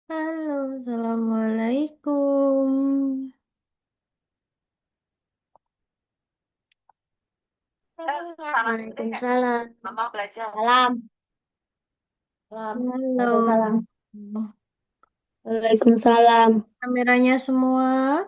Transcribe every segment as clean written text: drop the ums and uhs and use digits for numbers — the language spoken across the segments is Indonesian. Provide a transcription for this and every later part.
Halo, Assalamualaikum. Waalaikumsalam. Mama belajar. Salam. Salam. Halo. Waalaikumsalam. Waalaikumsalam. Kameranya semua.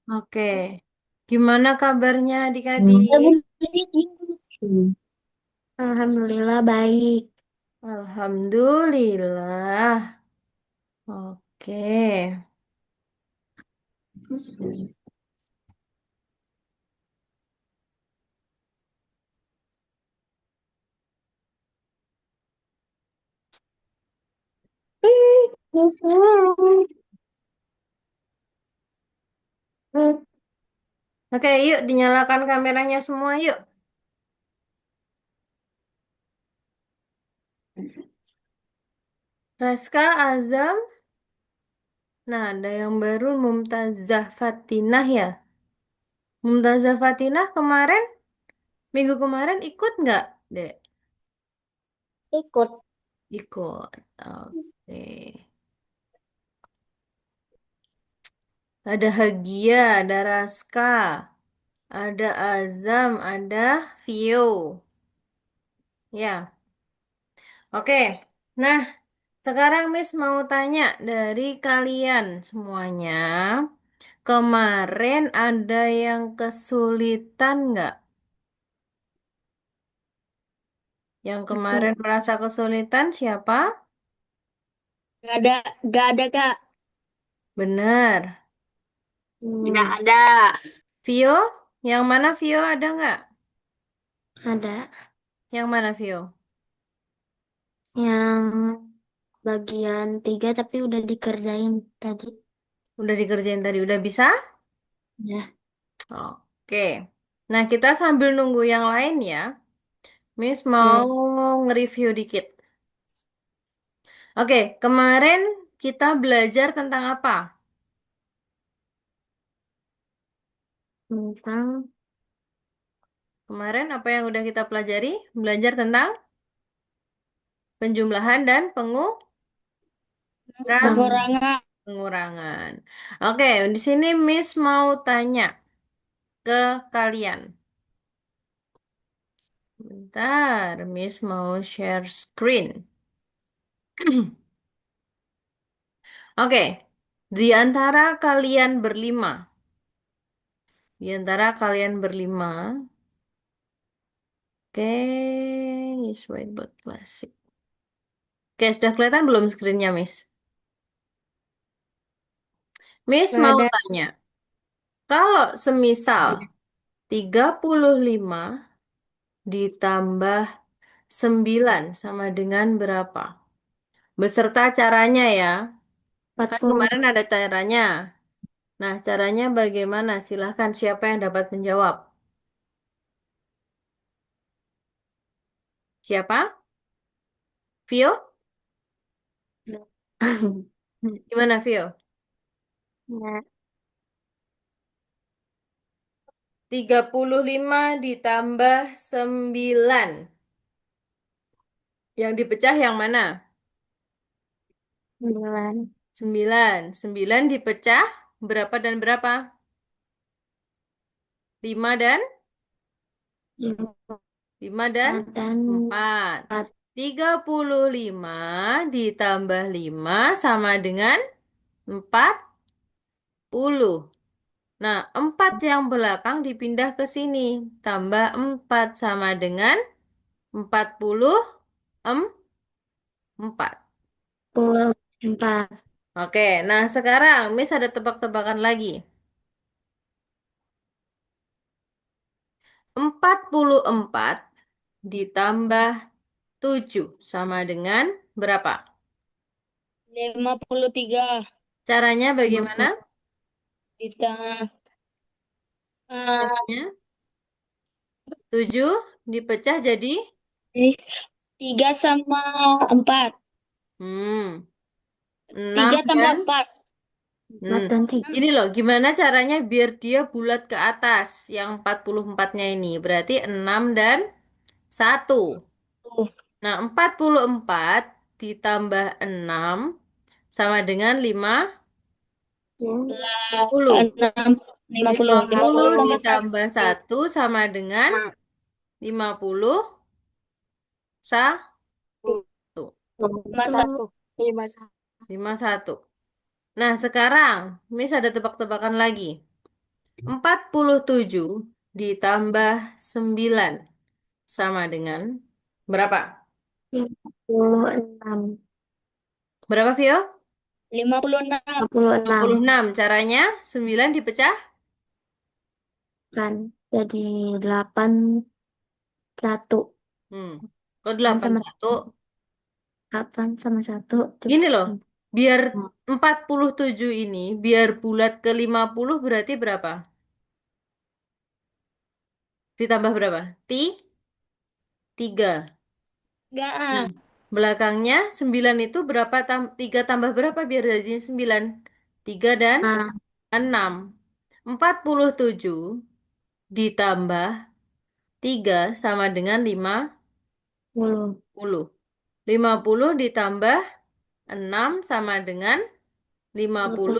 Oke. Gimana kabarnya adik-adik? Alhamdulillah baik. Alhamdulillah. Oke. Oke, yuk dinyalakan kameranya semua yuk. Raska, Azam. Nah, ada yang baru Mumtazah Fatinah ya. Mumtazah Fatinah kemarin, minggu kemarin ikut nggak, Dek? Ikut. Ikut. Oke. Ada Hagia, ada Raska, ada Azam, ada Vio. Ya, oke. Nah, sekarang Miss mau tanya dari kalian semuanya. Kemarin ada yang kesulitan nggak? Yang kemarin Ada. merasa kesulitan siapa? Gak ada Kak. Benar. Tidak ada. Vio? Yang mana Vio ada nggak? Ada Yang mana Vio? yang bagian 3 tapi udah dikerjain tadi. Udah dikerjain tadi, udah bisa? Ya. Oke. Nah, kita sambil nunggu yang lain ya. Miss mau Ya. nge-review dikit. Oke, kemarin kita belajar tentang apa? Tentang Kemarin apa yang udah kita pelajari? Belajar tentang penjumlahan dan pengurangan. pengurangan. Oke, di sini Miss mau tanya ke kalian. Bentar, Miss mau share screen. Oke, di antara kalian berlima, oke, yes, whiteboard classic. Oke, sudah kelihatan belum screennya, Miss? Miss Gak mau ada. tanya, kalau semisal 35 ditambah 9 sama dengan berapa? Beserta caranya ya. empat Kan puluh kemarin ada caranya. Nah, caranya bagaimana? Silahkan siapa yang dapat menjawab? Siapa? Vio? Gimana, Vio? Ya, 35 ditambah 9. Yang dipecah yang mana? 9. 9. 9 dipecah berapa dan berapa? 5 dan 5 dan 4 dan 4. 4. 35 ditambah 5 sama dengan 40. Nah, 4 yang belakang dipindah ke sini. Tambah 4 sama dengan 44. 4. Oke, nah sekarang Miss ada tebak-tebakan lagi. 44 ditambah 7 sama dengan berapa? 53. Caranya bagaimana? 50 ditambah Caranya 7 dipecah jadi 3 sama 4. hmm, 6 3 tambah dan 4. Hmm. 4 dan 3. Ini loh, gimana caranya biar dia bulat ke atas yang 44-nya ini? Berarti 6 dan 1. Nah, 44 ditambah 6 sama dengan 50. 6, 50. lima lima puluh puluh tambah ditambah 1 sama dengan 51. tambah 1. 51. Nah, sekarang Miss ada tebak-tebakan lagi. 47 ditambah 9 sama dengan berapa? 56. Berapa, Vio? 56. lima puluh 56 enam. Caranya 9 dipecah kan jadi 8 1 Hmm. Kok 8 delapan sama satu? 8 sama 1 Gini loh, biar nah, 47 ini, biar bulat ke 50 berarti berapa? Ditambah berapa? 3. Nah, enggak. belakangnya 9 itu berapa? 3 tambah berapa biar jadi 9? 3 dan Nah, 6. 47 ditambah 3 sama dengan 10 50. 50 ditambah 6 sama dengan 50.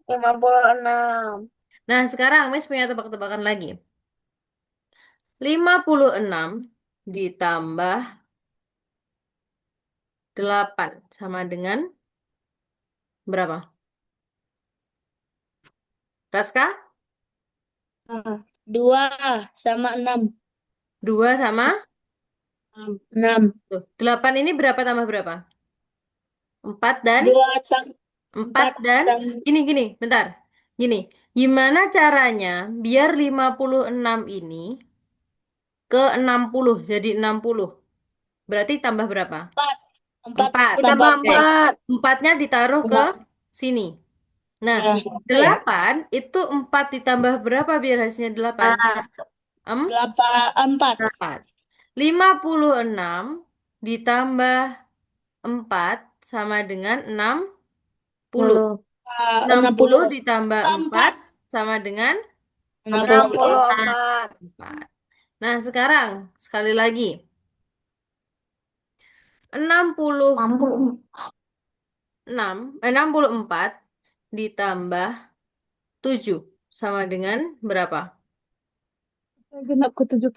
50. 56. Nah, sekarang Miss punya tebak-tebakan lagi. 56 ditambah 8 sama dengan berapa? Raska? 2 sama 6. 2 sama? 6. Tuh, 8 ini berapa tambah berapa? 4 dan 2 empat 4 dan sama gini, bentar. Gini, gimana caranya biar 56 ini ke 60 jadi 60? Berarti tambah berapa? 4. 4 4. tambah Oke. 4. Empatnya ditaruh ke sini. Nah, Ya. 8 itu 4 ditambah berapa biar hasilnya 8? 8 4. 4. 56 ditambah 4 sama dengan 60. 60 60. ditambah 4 4. sama dengan 64. 4. Nah, sekarang sekali lagi. 64 ditambah 7 sama dengan berapa? Genapku 70.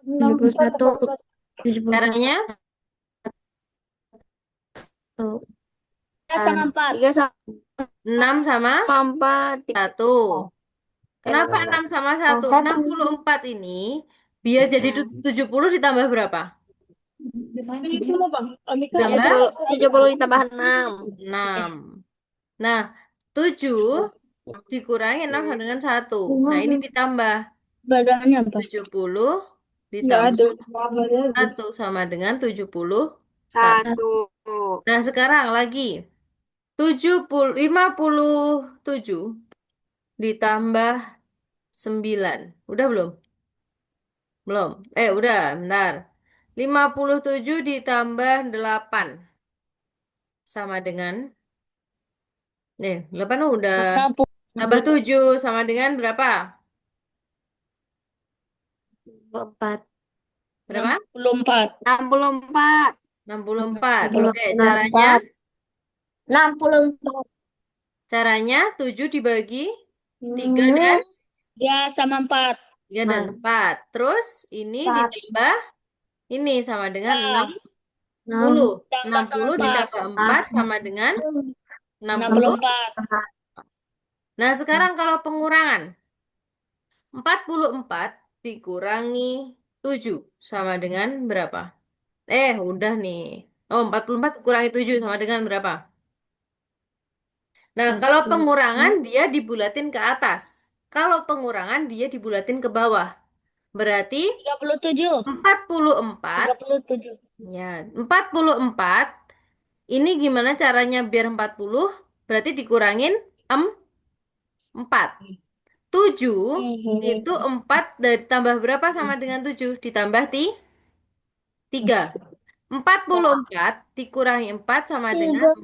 71. 71. Caranya 3 sama 4. 3 sama 6 sama 4. 1. Kenapa 6 sama 1? 64 ini biar jadi 70 ditambah berapa? Ini semua bang. Amika Ditambah 70 ditambah 6. 6. Nah, 7 dikurangi 6 sama dengan 1. Nah, ini ditambah Badannya apa? 70 Enggak ditambah ada. 1 sama dengan 71. 1. Nah, sekarang lagi 57 ditambah 9. Udah belum? Belum. Udah, bentar. 57 ditambah 8 sama dengan nih, 8 udah. Tambah 7 sama dengan berapa? 64. Berapa? 64. 64. 64. Oke, caranya 64. 64. caranya 7 dibagi 3 dan 3 sama 4. 3 dan 4. Terus ini 4. ditambah ini sama dengan enam 4. puluh 6. enam Tambah sama puluh 4. ditambah 4 sama dengan 60. 64. Nah, sekarang kalau pengurangan 44 dikurangi 7 sama dengan berapa? Udah nih. Oh, 44 kurangi 7 sama dengan berapa? Nah, kalau pengurangan dia dibulatin ke atas. Kalau pengurangan dia dibulatin ke bawah. Berarti 37. 44, 37. ya, 44 ini gimana caranya biar 40? Berarti dikurangin 4. 7 itu 4 dari tambah berapa sama dengan 7? Ditambah 3. 44 dikurangi 4 sama dengan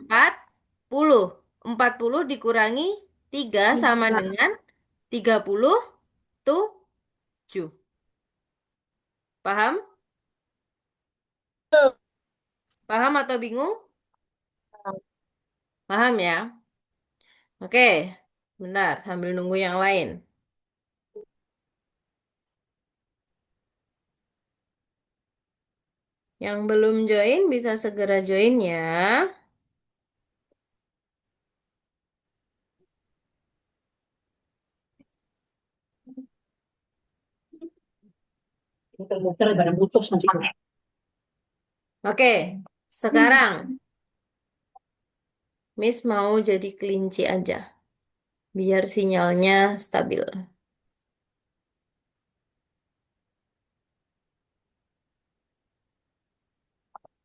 40. 40 dikurangi 3 sama Tiga. dengan 37. Paham? Paham atau bingung? Paham ya? Oke, bentar sambil nunggu yang lain. Yang belum join bisa segera join ya. Muter-muter barang putus nanti. Oke, sekarang Miss mau jadi kelinci aja, biar sinyalnya stabil.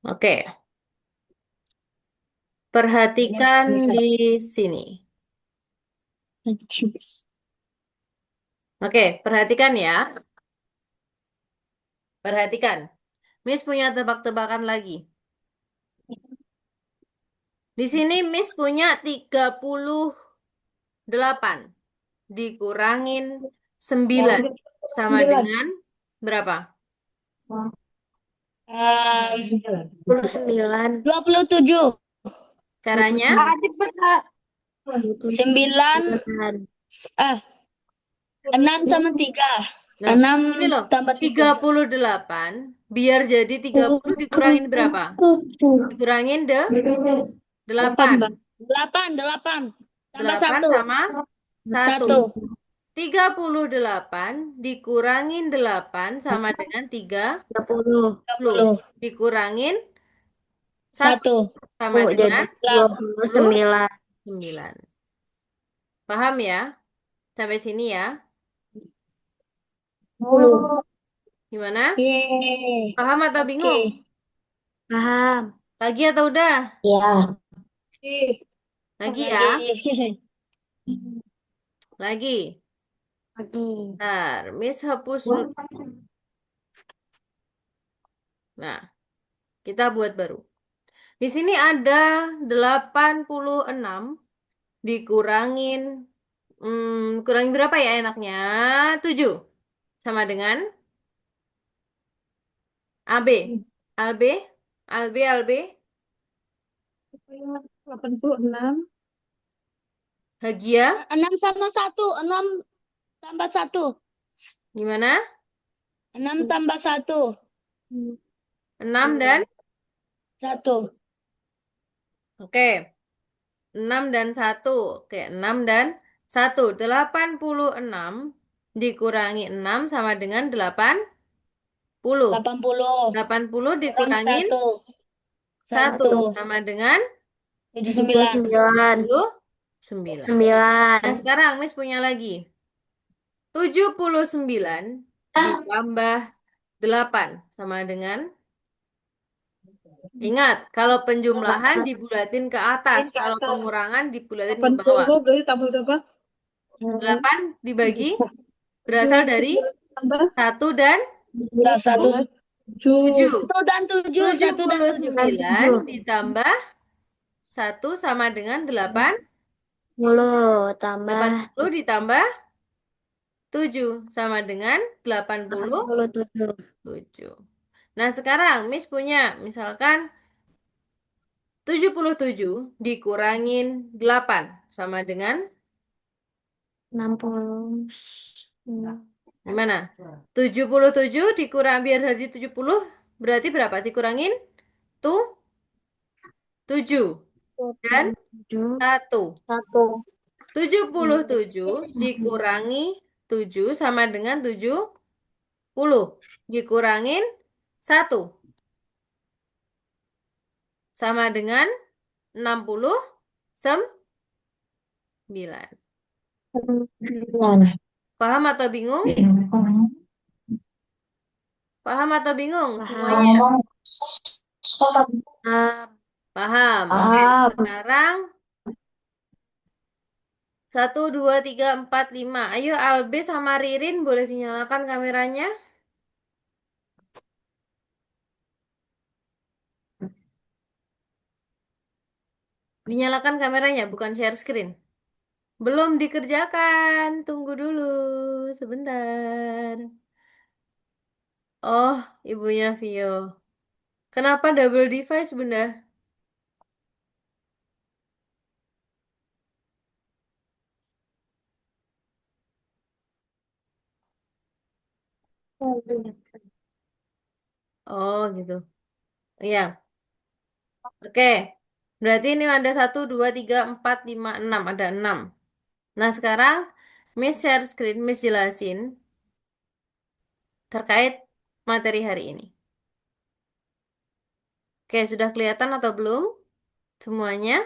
Oke, perhatikan di sini. Oke, perhatikan ya. Perhatikan. Miss punya tebak-tebakan lagi. Di sini Miss punya 38 dikurangin 9 sama dengan berapa? 29. 27. Caranya? 9, 29. eh, 6 sama 3. Nah, 6 ini loh, tambah 3. 38 biar jadi 30 dikurangin berapa? Dikurangin 8, 8. Bang. 8, 8. Tambah 8 1. sama 1. 1. 38 dikurangin 8 sama dengan 30. 30. 30. Dikurangin 1 1. sama Jadi dengan 29. 29. Paham ya? Sampai sini ya. Gimana? Yeay. Paham atau Oke. bingung? Paham. Lagi atau udah? Ya. Lagi ya? Lagi. Lagi. Lagi. Ntar, Miss hapus dulu. Nah, kita buat baru. Di sini ada 86 dikurangin, kurangin berapa ya enaknya? 7. Sama dengan AB. AB, AB, AB. 86. Hagia, 6 sama 1. 6 tambah 1. gimana? 6 tambah 1. 6 dan 1. oke, 6 dan 1. Oke, 6 dan 1. 86 dikurangi 6 sama dengan 80. 80. 80 Kurang dikurangin 1. 1 1. sama dengan 79. 79. 79. 9. Nah, sekarang Miss punya lagi. 79 ditambah 8 sama dengan, ingat, kalau penjumlahan dibulatin ke atas, Ke kalau atas. pengurangan dibulatin ke bawah. 80 berarti tambah berapa? 8 dibagi 7. berasal dari Tambah 1 dan enggak, 1. 7. 1 dan 7. tujuh 1 dan puluh 7. sembilan ditambah 1 sama dengan 8. 10 tambah 80 ditambah 7 sama dengan 87. 87. Nah, sekarang Miss punya misalkan 77 dikurangin 8 sama dengan 60. gimana? 77 dikurang biar dari 70 berarti berapa? Dikurangin tuh 7 dan 7. 1. 1. 77 dikurangi 7 sama dengan 70. Dikurangin 1 sama dengan 69. Paham atau bingung? Paham atau bingung semuanya? Paham. Paham. Paham. Oke, sekarang 1, 2, 3, 4, 5. Ayo Albe sama Ririn boleh dinyalakan kameranya? Dinyalakan kameranya, bukan share screen. Belum dikerjakan. Tunggu dulu sebentar. Oh, ibunya Vio. Kenapa double device, Bunda? Oh, gitu. Iya. Oke. Berarti ini ada 1, 2, 3, 4, 5, 6. Ada 6. Nah, sekarang Miss share screen, Miss jelasin terkait materi hari ini. Oke, sudah kelihatan atau belum? Semuanya?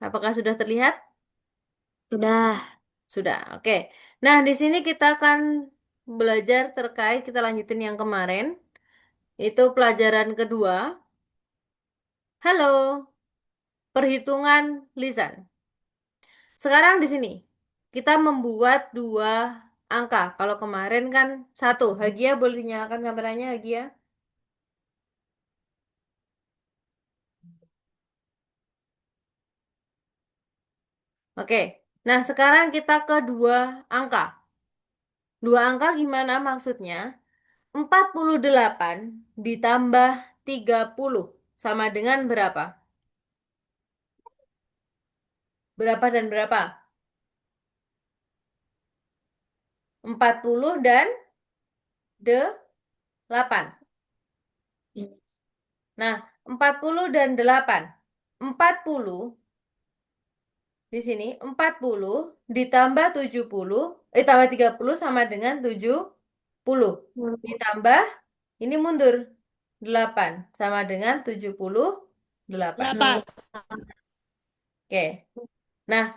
Apakah sudah terlihat? Sudah. Sudah, oke. Nah, di sini kita akan belajar terkait, kita lanjutin yang kemarin. Itu pelajaran kedua. Halo, perhitungan lisan. Sekarang di sini, kita membuat dua angka. Kalau kemarin kan satu. Hagia, boleh dinyalakan kameranya, Hagia? Oke. Nah, sekarang kita ke dua angka. Dua angka gimana maksudnya? 48 ditambah 30 sama dengan berapa? Berapa dan berapa? 40 dan 8. Nah, 40 dan 8. 40 di sini 40 ditambah 70, tambah 30 sama dengan 70. Ditambah ini mundur 8 sama dengan 78. 8. Oke. Nah,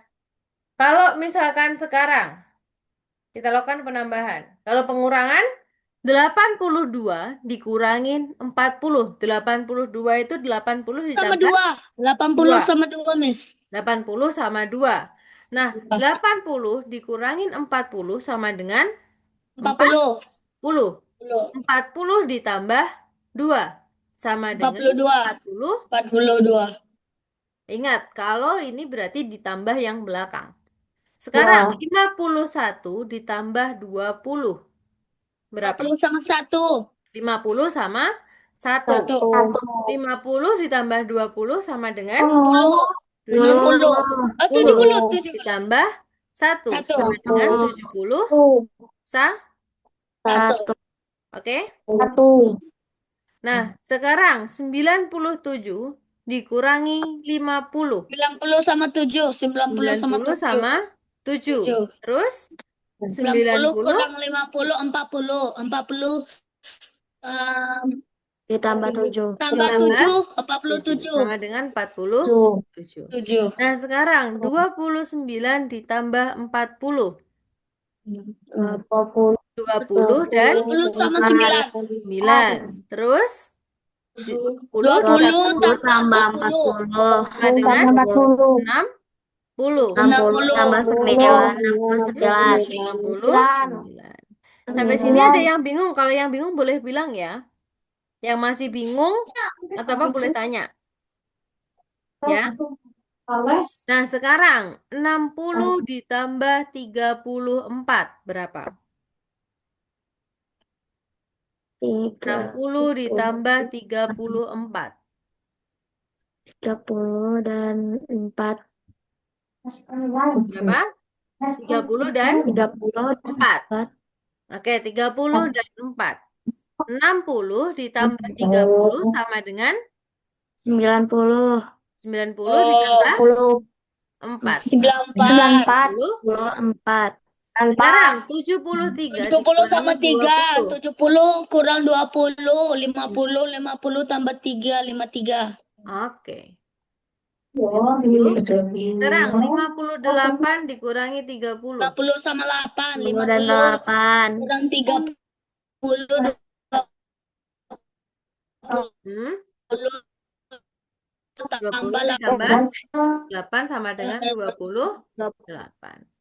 kalau misalkan sekarang kita lakukan penambahan. Kalau pengurangan 82 dikurangin 40. 82 itu 80 Sama ditambah 2. 80 2. sama 2, Miss. 80 sama 2. Nah, 80 dikurangin 40 sama dengan 40. 40. 40. 40 ditambah 2 sama dengan 42. 40. 42. Ingat, kalau ini berarti ditambah yang belakang. Sekarang Ya. 51 ditambah 20. Berapa? 40 sama 1. 50 sama 1. 1. 50 ditambah 20 sama dengan 60. 70. 60. Oh, 70. 70. Ditambah 1 1. sama dengan 70. Sah? Satu. Oke? Satu. Nah, sekarang 97 dikurangi 50. 90 sama 7. 90 sama 90 7. sama 7. 7. Terus 90 90 kurang 50. 40. 40. Ditambah 7. Tambah ditambah 7. 7 47. sama dengan 47. 7. Nah, sekarang 29 ditambah 40. 20. 20 dan 20 sama 9. 9. Terus 10 20 ditambah tambah tambah 40. 40. sama dengan 60. 60 tambah 9. 69. 69. Sampai sini ada yang bingung? Kalau yang bingung boleh bilang ya. Yang masih bingung atau apa boleh tanya. Ya. Nah, sekarang 60 ditambah 34 berapa? 60 ditambah 34. 30 dan 4. Berapa? 30 dan 30 dan 4. 4. Oke, 30 dan 4. 60 ditambah 30 sama dengan 90. 90 ditambah Oh, 4. 94. 94. Sekarang 73 70 dikurangi sama 3. 20. 70 kurang 20. 50. 50 tambah 3. 53. Oke. 50. Sekarang 58 dikurangi 30. 50 sama 8. 10 dan 50 8. kurang 30. Hmm? 20 20 tambah ditambah 8. 8 sama dengan 28. 28.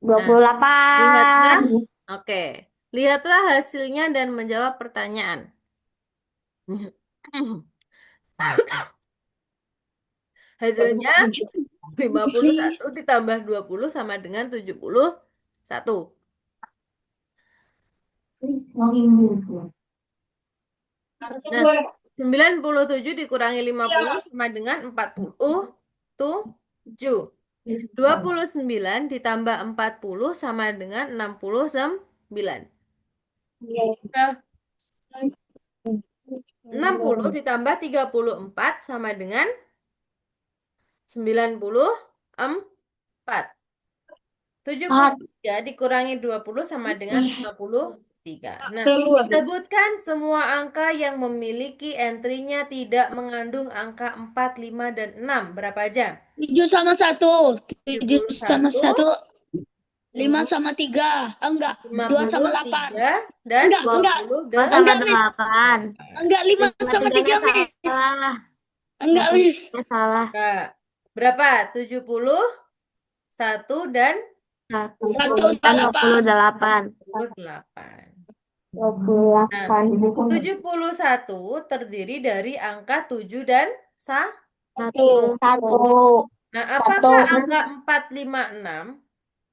Lihatlah. Oke. Lihatlah hasilnya dan menjawab pertanyaan. Hasilnya 51 ditambah 20 sama dengan 71. Nah, 97 dikurangi 50 sama dengan 47. 29 ditambah 40 sama dengan 69. Nah, 60 ditambah 34 sama dengan 94. 73 dikurangi 20 sama dengan 53. Nah, sebutkan semua angka yang memiliki entry-nya tidak mengandung angka 4, 5, dan 6. Berapa aja? 7 sama 1. 7 sama 71, 1. 5 sama 3. Enggak. 2 sama 8. 53, dan Enggak. 2 sama Enggak, Miss. 8. Enggak, 5 Lima sama 3, tiganya Miss. salah. Enggak, Miss. Salah. Nah, berapa? 71 dan 1 dua puluh 8. delapan. 28. Nah, 28. 71 terdiri dari angka 7 dan 1. 1. Nah, Satu. apakah angka 4, 5, 6?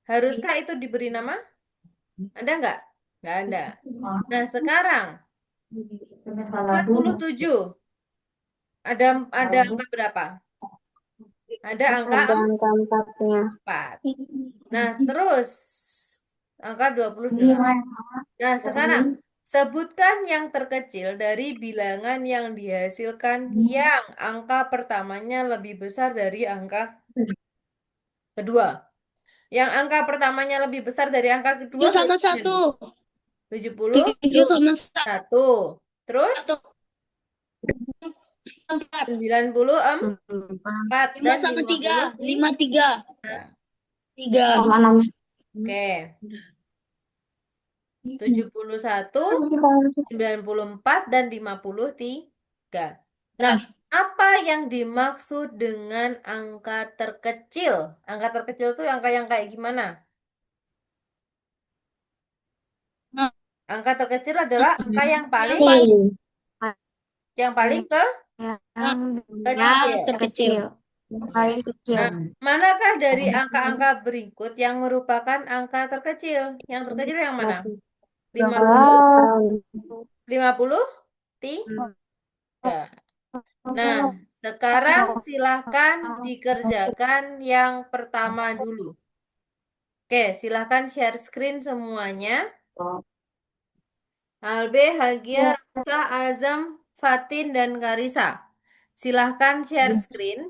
Haruskah itu diberi nama? Ada nggak? Nggak ada. Nah, sekarang 47. Ada angka berapa? Ada angka Ada angka 4-nya. 4. Nah, terus angka 28. Nah, sekarang sebutkan yang terkecil dari bilangan yang dihasilkan yang angka pertamanya lebih besar dari angka kedua. Yang angka pertamanya lebih besar dari angka kedua 7 sama berapa jadi? 1. 7 71. sama 1. Terus 4. 94 5 dan sama 3. 53. 5, 3. 3. Oke. 71, 94, dan 53. Nah, apa yang dimaksud dengan angka terkecil? Angka terkecil itu angka yang kayak gimana? Angka terkecil adalah angka yang paling ke Yang kecil. terkecil. yang Ya. paling kecil. Nah, manakah dari angka-angka berikut yang merupakan angka terkecil? Yang terkecil yang mana? 50, 53. Nah, sekarang silahkan dikerjakan yang pertama dulu. Oke, silahkan share screen semuanya. Albe, Hagia, Rafka, Azam, Fatin, dan Karisa. Silahkan share screen.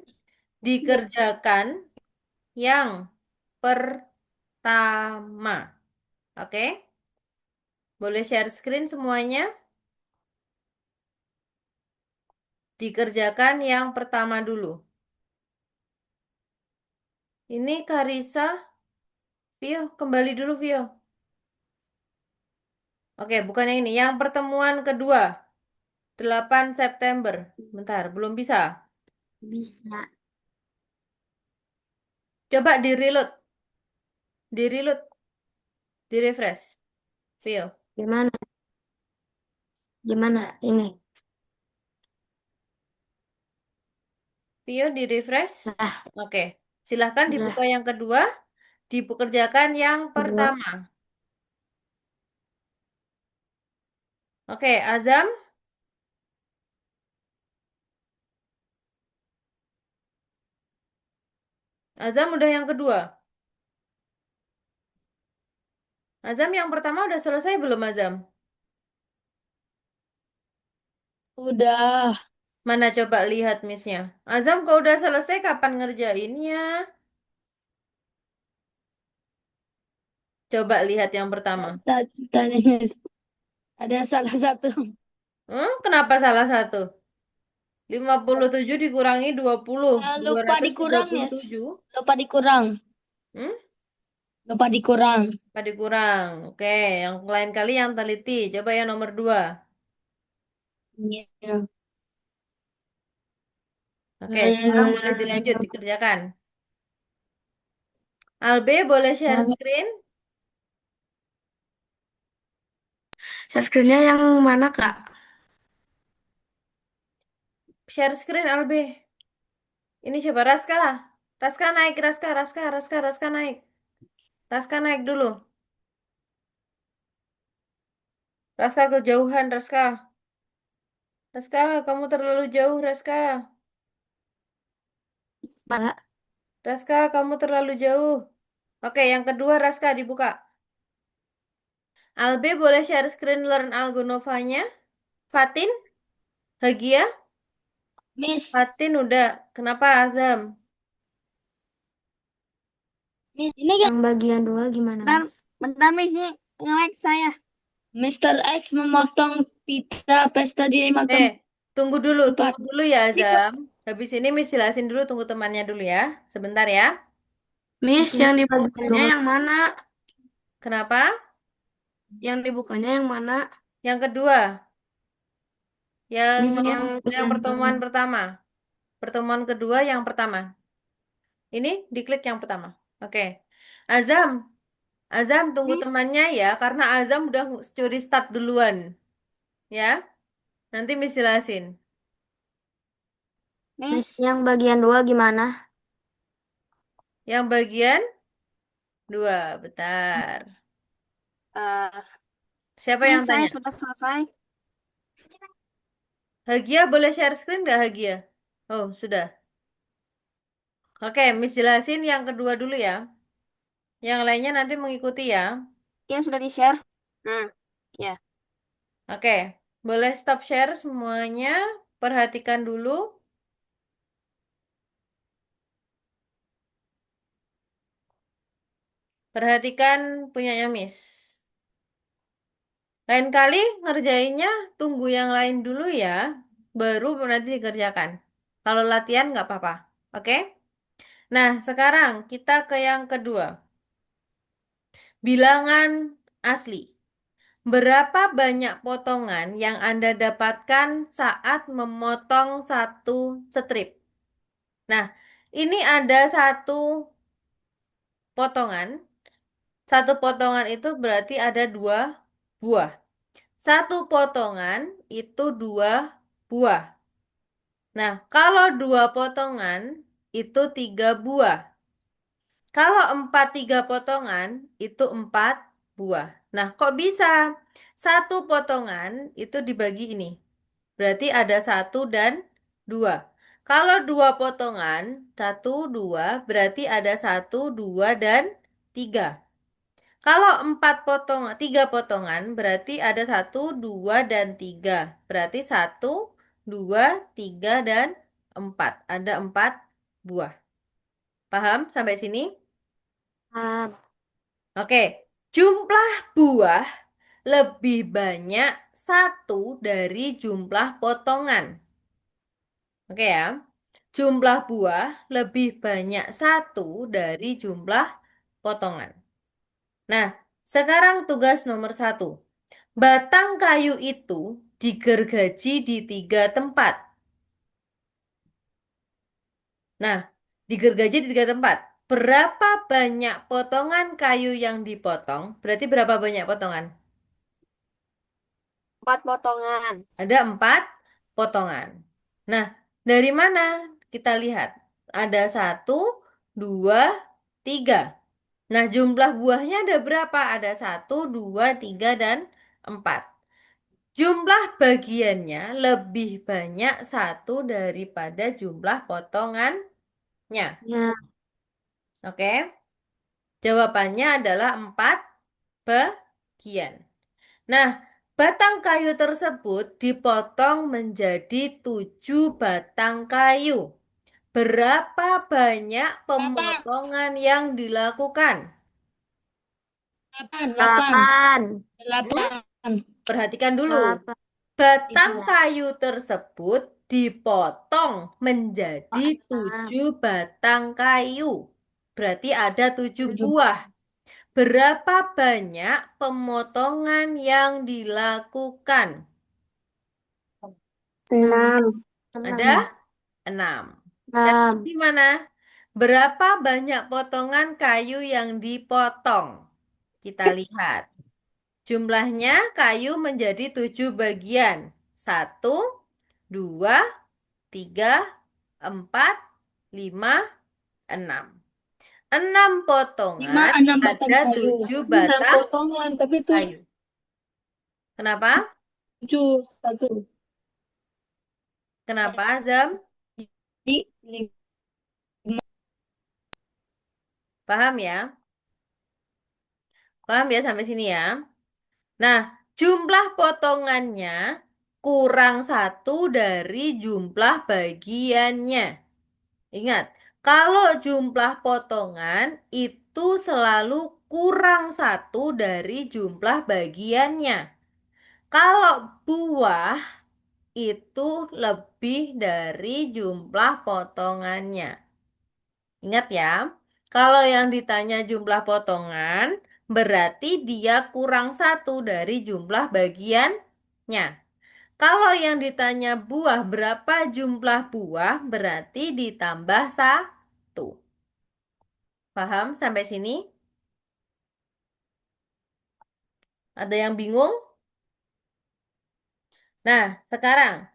Dikerjakan yang pertama. Oke, boleh share screen semuanya. Dikerjakan yang pertama dulu. Ini Karisa. Vio, kembali dulu Vio. Oke, bukan yang ini. Yang pertemuan kedua. 8 September. Bentar, belum bisa. Bisa. Coba di-reload. Di-reload. Di-refresh. Vio. Gimana? Gimana ini? Vio di-refresh. Nah, Oke. Silahkan udah. dibuka yang kedua. Dipekerjakan yang Coba. pertama. Oke, Azam. Azam udah yang kedua. Azam yang pertama udah selesai belum Azam? Udah. Mana coba lihat miss-nya. Azam kau udah selesai kapan ngerjainnya? Coba lihat yang pertama. Tanya, Miss. Ada salah satu. Kenapa salah satu? 57 dikurangi 20. Lupa dikurang, Miss. 237. Lupa dikurang. Hmm? Lupa dikurang. Apa dikurang? Oke, yang lain kali yang teliti. Coba yang nomor 2. Iya. Oke, sekarang boleh dilanjut dikerjakan. Albe boleh share screen? Share screen-nya yang mana, Kak? share screen LB. Ini siapa? Raska. Raska naik, Raska naik. Raska naik dulu. Raska kejauhan, Raska. Raska, kamu terlalu jauh, Raska. Mbak. Raska, kamu terlalu jauh. Oke, yang kedua Raska dibuka. Albe boleh share screen learn Algonovanya. Fatin, Hagia, Miss, Fatin udah. Kenapa Azam? Miss, ini kan Yang bagian 2 gimana, Bentar, Miss? bentar Miss, ini nge-lag saya. Mr. X memotong pita pesta di lima Eh, tempat. tunggu dulu ya Azam. Habis ini Miss jelasin dulu, tunggu temannya dulu ya. Sebentar ya. Miss, Ini yang bagian dibukanya nomor yang mana? Kenapa? Yang dibukanya yang mana? Yang kedua, yang Miss ini Yang yang bagian pertemuan pertama. Pertemuan kedua yang pertama. Ini diklik yang pertama. Oke. Azam, Azam tunggu Miss, temannya ya, karena Azam udah curi start duluan. Ya, nanti Miss jelasin. Miss Miss, yang bagian 2 gimana? Yang bagian dua, bentar. eh Siapa yang Miss, saya tanya? sudah selesai. Hagia boleh share screen nggak Hagia? Oh, sudah. Oke, Miss jelasin yang kedua dulu ya. Yang lainnya nanti mengikuti ya. Ya, sudah di-share. Hmm, ya. Oke, boleh stop share semuanya. Perhatikan dulu. Perhatikan punyanya Miss. Lain kali ngerjainnya tunggu yang lain dulu ya. Baru nanti dikerjakan. Kalau latihan nggak apa-apa. Oke? Nah, sekarang kita ke yang kedua. Bilangan asli. Berapa banyak potongan yang Anda dapatkan saat memotong satu strip? Nah, ini ada satu potongan. Satu potongan itu berarti ada dua buah. Satu potongan itu dua buah. Nah, kalau dua potongan itu tiga buah. Kalau empat tiga potongan itu empat buah. Nah, kok bisa? Satu potongan itu dibagi ini. Berarti ada satu dan dua. Kalau dua potongan, satu, dua, berarti ada satu, dua, dan tiga. Kalau empat potongan, tiga potongan, berarti ada satu, dua, dan tiga. Berarti satu, dua, tiga, dan empat. Ada empat buah. Paham sampai sini? Ah, Oke, jumlah buah lebih banyak satu dari jumlah potongan. Oke ya, jumlah buah lebih banyak satu dari jumlah potongan. Nah, sekarang tugas nomor satu. Batang kayu itu digergaji di tiga tempat. Nah, digergaji di tiga tempat. Berapa banyak potongan kayu yang dipotong? Berarti berapa banyak potongan? 4 potongan. Ada empat potongan. Nah, dari mana kita lihat? Ada satu, dua, tiga. Nah, jumlah buahnya ada berapa? Ada satu, dua, tiga, dan empat. Jumlah bagiannya lebih banyak satu daripada jumlah potongannya. ya. Oke, jawabannya adalah empat bagian. Nah, batang kayu tersebut dipotong menjadi tujuh batang kayu. Berapa banyak Delapan, pemotongan yang dilakukan? delapan, delapan, 8. Hmm? delapan. Perhatikan dulu. 8. Batang 7. kayu tersebut dipotong menjadi Oh, 6. tujuh batang kayu. Berarti ada tujuh 7. buah. Berapa banyak pemotongan yang dilakukan? 6. Ada 6 ya? 6. Catat 6. di mana? Berapa banyak potongan kayu yang dipotong? Kita lihat. Jumlahnya kayu menjadi tujuh bagian. Satu, dua, 3, 4, 5, 6. 6 Lima, potongan, enam batang ada kayu. 7 Enam batang potongan, tapi kayu. Kenapa? 7 satu. Kenapa, Azam? Jadi lima. Paham ya? Paham ya sampai sini ya? Nah, jumlah potongannya kurang satu dari jumlah bagiannya. Ingat, kalau jumlah potongan itu selalu kurang satu dari jumlah bagiannya. Kalau buah itu lebih dari jumlah potongannya. Ingat ya, kalau yang ditanya jumlah potongan, berarti dia kurang satu dari jumlah bagiannya. Kalau yang ditanya buah, berapa jumlah buah, berarti ditambah satu. Paham sampai sini? Ada yang bingung? Nah, sekarang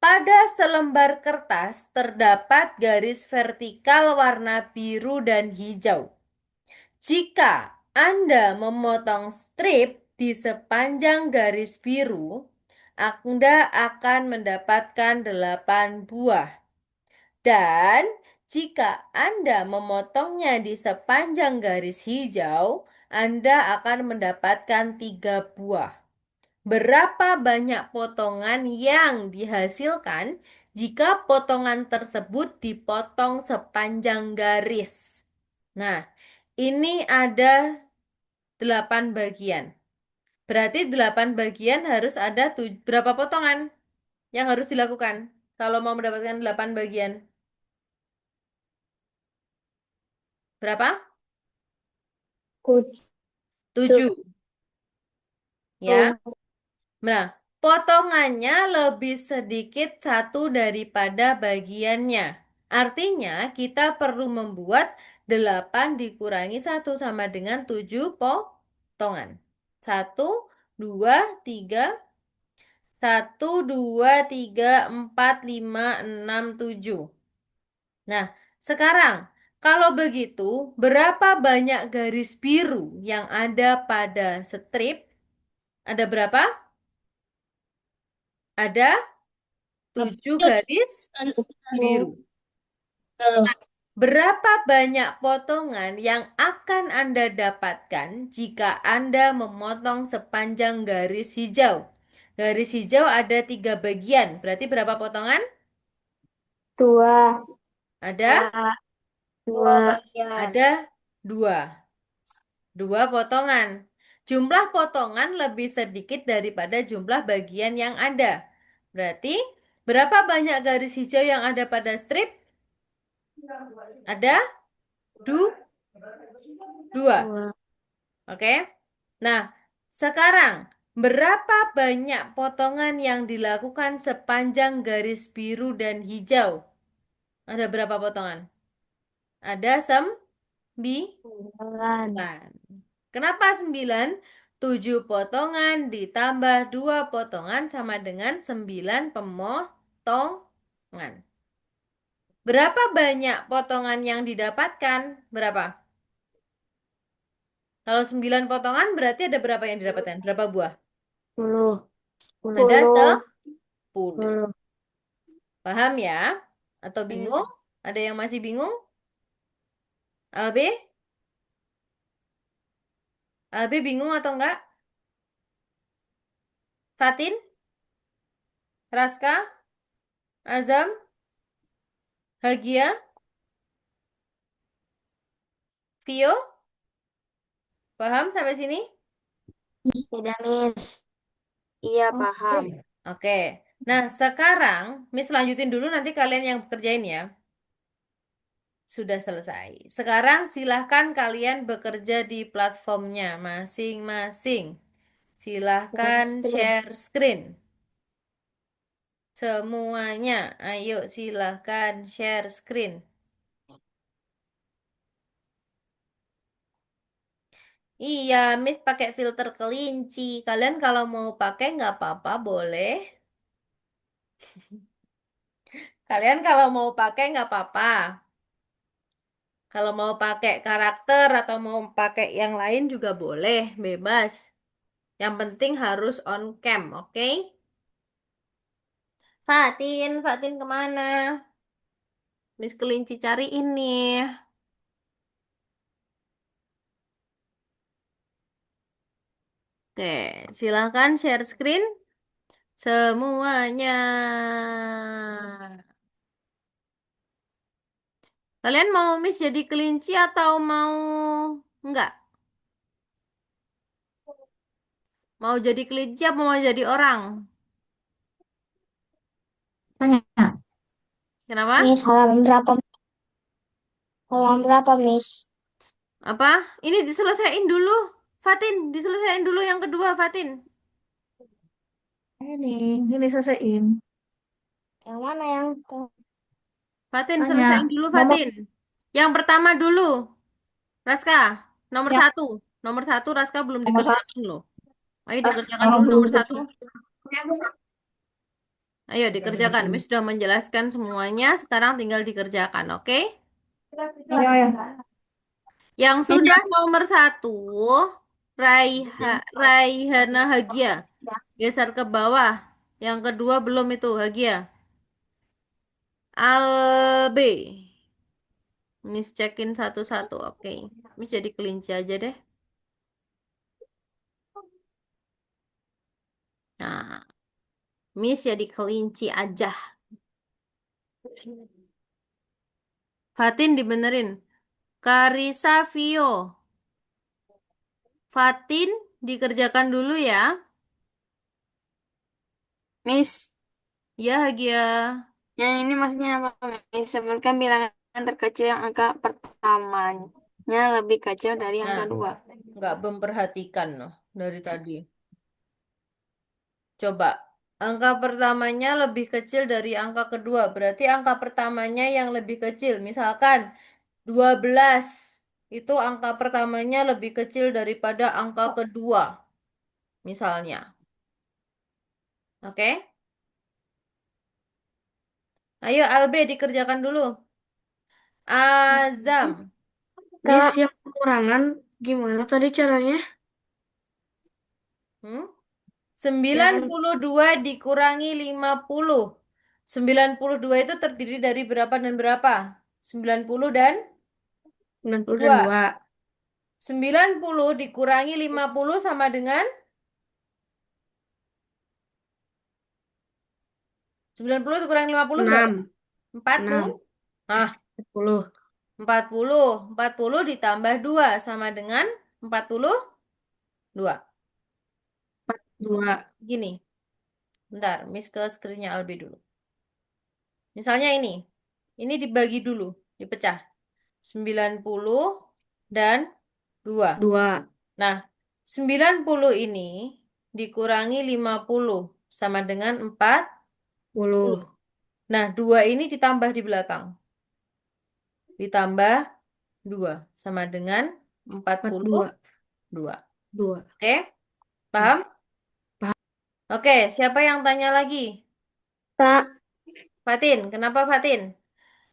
pada selembar kertas terdapat garis vertikal warna biru dan hijau. Jika Anda memotong strip di sepanjang garis biru, Anda akan mendapatkan 8 buah. Dan jika Anda memotongnya di sepanjang garis hijau, Anda akan mendapatkan 3 buah. Berapa banyak potongan yang dihasilkan jika potongan tersebut dipotong sepanjang garis? Nah, ini ada 8 bagian. Berarti 8 bagian harus ada berapa potongan yang harus dilakukan kalau mau mendapatkan 8 bagian? Berapa? 7. Ya. Nah, potongannya lebih sedikit satu daripada bagiannya. Artinya kita perlu membuat 8 dikurangi 1 sama dengan 7 potongan. 1, 2, 3, 1, 2, 3, 4, 5, 6, 7. Nah, sekarang kalau begitu, berapa banyak garis biru yang ada pada strip? Ada berapa? Ada 7 garis biru. Berapa banyak potongan yang akan Anda dapatkan jika Anda memotong sepanjang garis hijau? Garis hijau ada 3 bagian. Berarti berapa potongan? 2. Ada? 2 2. bagian. Ada 2. 2 potongan. Jumlah potongan lebih sedikit daripada jumlah bagian yang ada. Berarti berapa banyak garis hijau yang ada pada strip? Ada 2. 2. Oke. Nah, sekarang berapa banyak potongan yang dilakukan sepanjang garis biru dan hijau? Ada berapa potongan? Ada 9. 9. Kenapa 9? 7 potongan ditambah 2 potongan sama dengan 9 pemotongan. Berapa banyak potongan yang didapatkan? Berapa? Kalau 9 potongan berarti ada berapa yang didapatkan? Berapa buah? 10. Ada 10. 10. Paham ya? Atau bingung? Hmm. Ada yang masih bingung? Albi? Albi bingung atau enggak? Fatin? Raska? Azam? Hagia? Vio? Paham sampai sini? Tidak, Miss. Iya, paham. Oke. Nah, sekarang Miss lanjutin dulu nanti kalian yang kerjain ya. Sudah selesai. Sekarang silahkan kalian bekerja di platformnya masing-masing. Silahkan share screen. Semuanya, ayo silahkan share screen. Iya, Miss pakai filter kelinci. Kalian kalau mau pakai nggak apa-apa, boleh. Kalian kalau mau pakai nggak apa-apa. Kalau mau pakai karakter atau mau pakai yang lain juga boleh, bebas. Yang penting harus on cam, oke? Fatin kemana? Miss Kelinci cari ini. Oke, silahkan share screen semuanya. Kalian mau Miss jadi kelinci atau mau enggak? Mau jadi kelinci apa mau jadi orang? Tanya. Kenapa? Miss, halaman berapa? Halaman berapa, Miss? Apa? Ini diselesaikan dulu. Fatin, diselesaikan dulu yang kedua, Fatin. Ini selesaiin. Yang mana yang Fatin, selesaiin tanya? dulu, Nomor Fatin. Yang pertama dulu, Raska. Nomor yang satu. Nomor satu, Raska belum nomor satu. dikerjakan loh. Ayo Ah, dikerjakan dulu belum nomor satu. kerja. Ayo dikerjakan. Miss sudah menjelaskan semuanya. Sekarang tinggal dikerjakan, oke? Ya, ya. Yang Miss, sudah nomor satu, Raihana Hagia. Geser ke bawah. Yang kedua belum itu, Hagia. Albe. Miss cekin satu-satu, oke. Miss jadi kelinci aja deh. Nah, Miss jadi kelinci aja. Fatin dibenerin. Karisa Vio. Fatin dikerjakan dulu ya. Miss, Ya, Hagia. yang ini maksudnya apa, Miss? Sebutkan bilangan terkecil yang angka pertamanya lebih kecil dari angka Nah, 2. nggak memperhatikan noh dari tadi. Coba, angka pertamanya lebih kecil dari angka kedua. Berarti angka pertamanya yang lebih kecil. Misalkan 12. Itu angka pertamanya lebih kecil daripada angka kedua. Misalnya. Oke? Ayo, Albe dikerjakan dulu. Azam. Miss, yang kekurangan gimana tadi caranya? Hmm? Sembilan Yang puluh dua dikurangi 50. 92 itu terdiri dari berapa dan berapa? 90 dan 90 dan 2. 2. 90 dikurangi 50 sama dengan 90 dikurangi 50 berapa? 6. 6. 40. Ah, 10. 40. 40 ditambah 2 sama dengan 42. 2. Gini. Bentar, Miss ke screen-nya Albi dulu. Misalnya ini. Ini dibagi dulu, dipecah. 90 dan 2. 2. Nah, 90 ini dikurangi 50 sama dengan 40. 10. Nah, 2 ini ditambah di belakang. Ditambah 2 sama dengan 42. 42. 2. Oke, paham? Paham. Oke, siapa yang tanya lagi? Kak, Fatin, kenapa Fatin?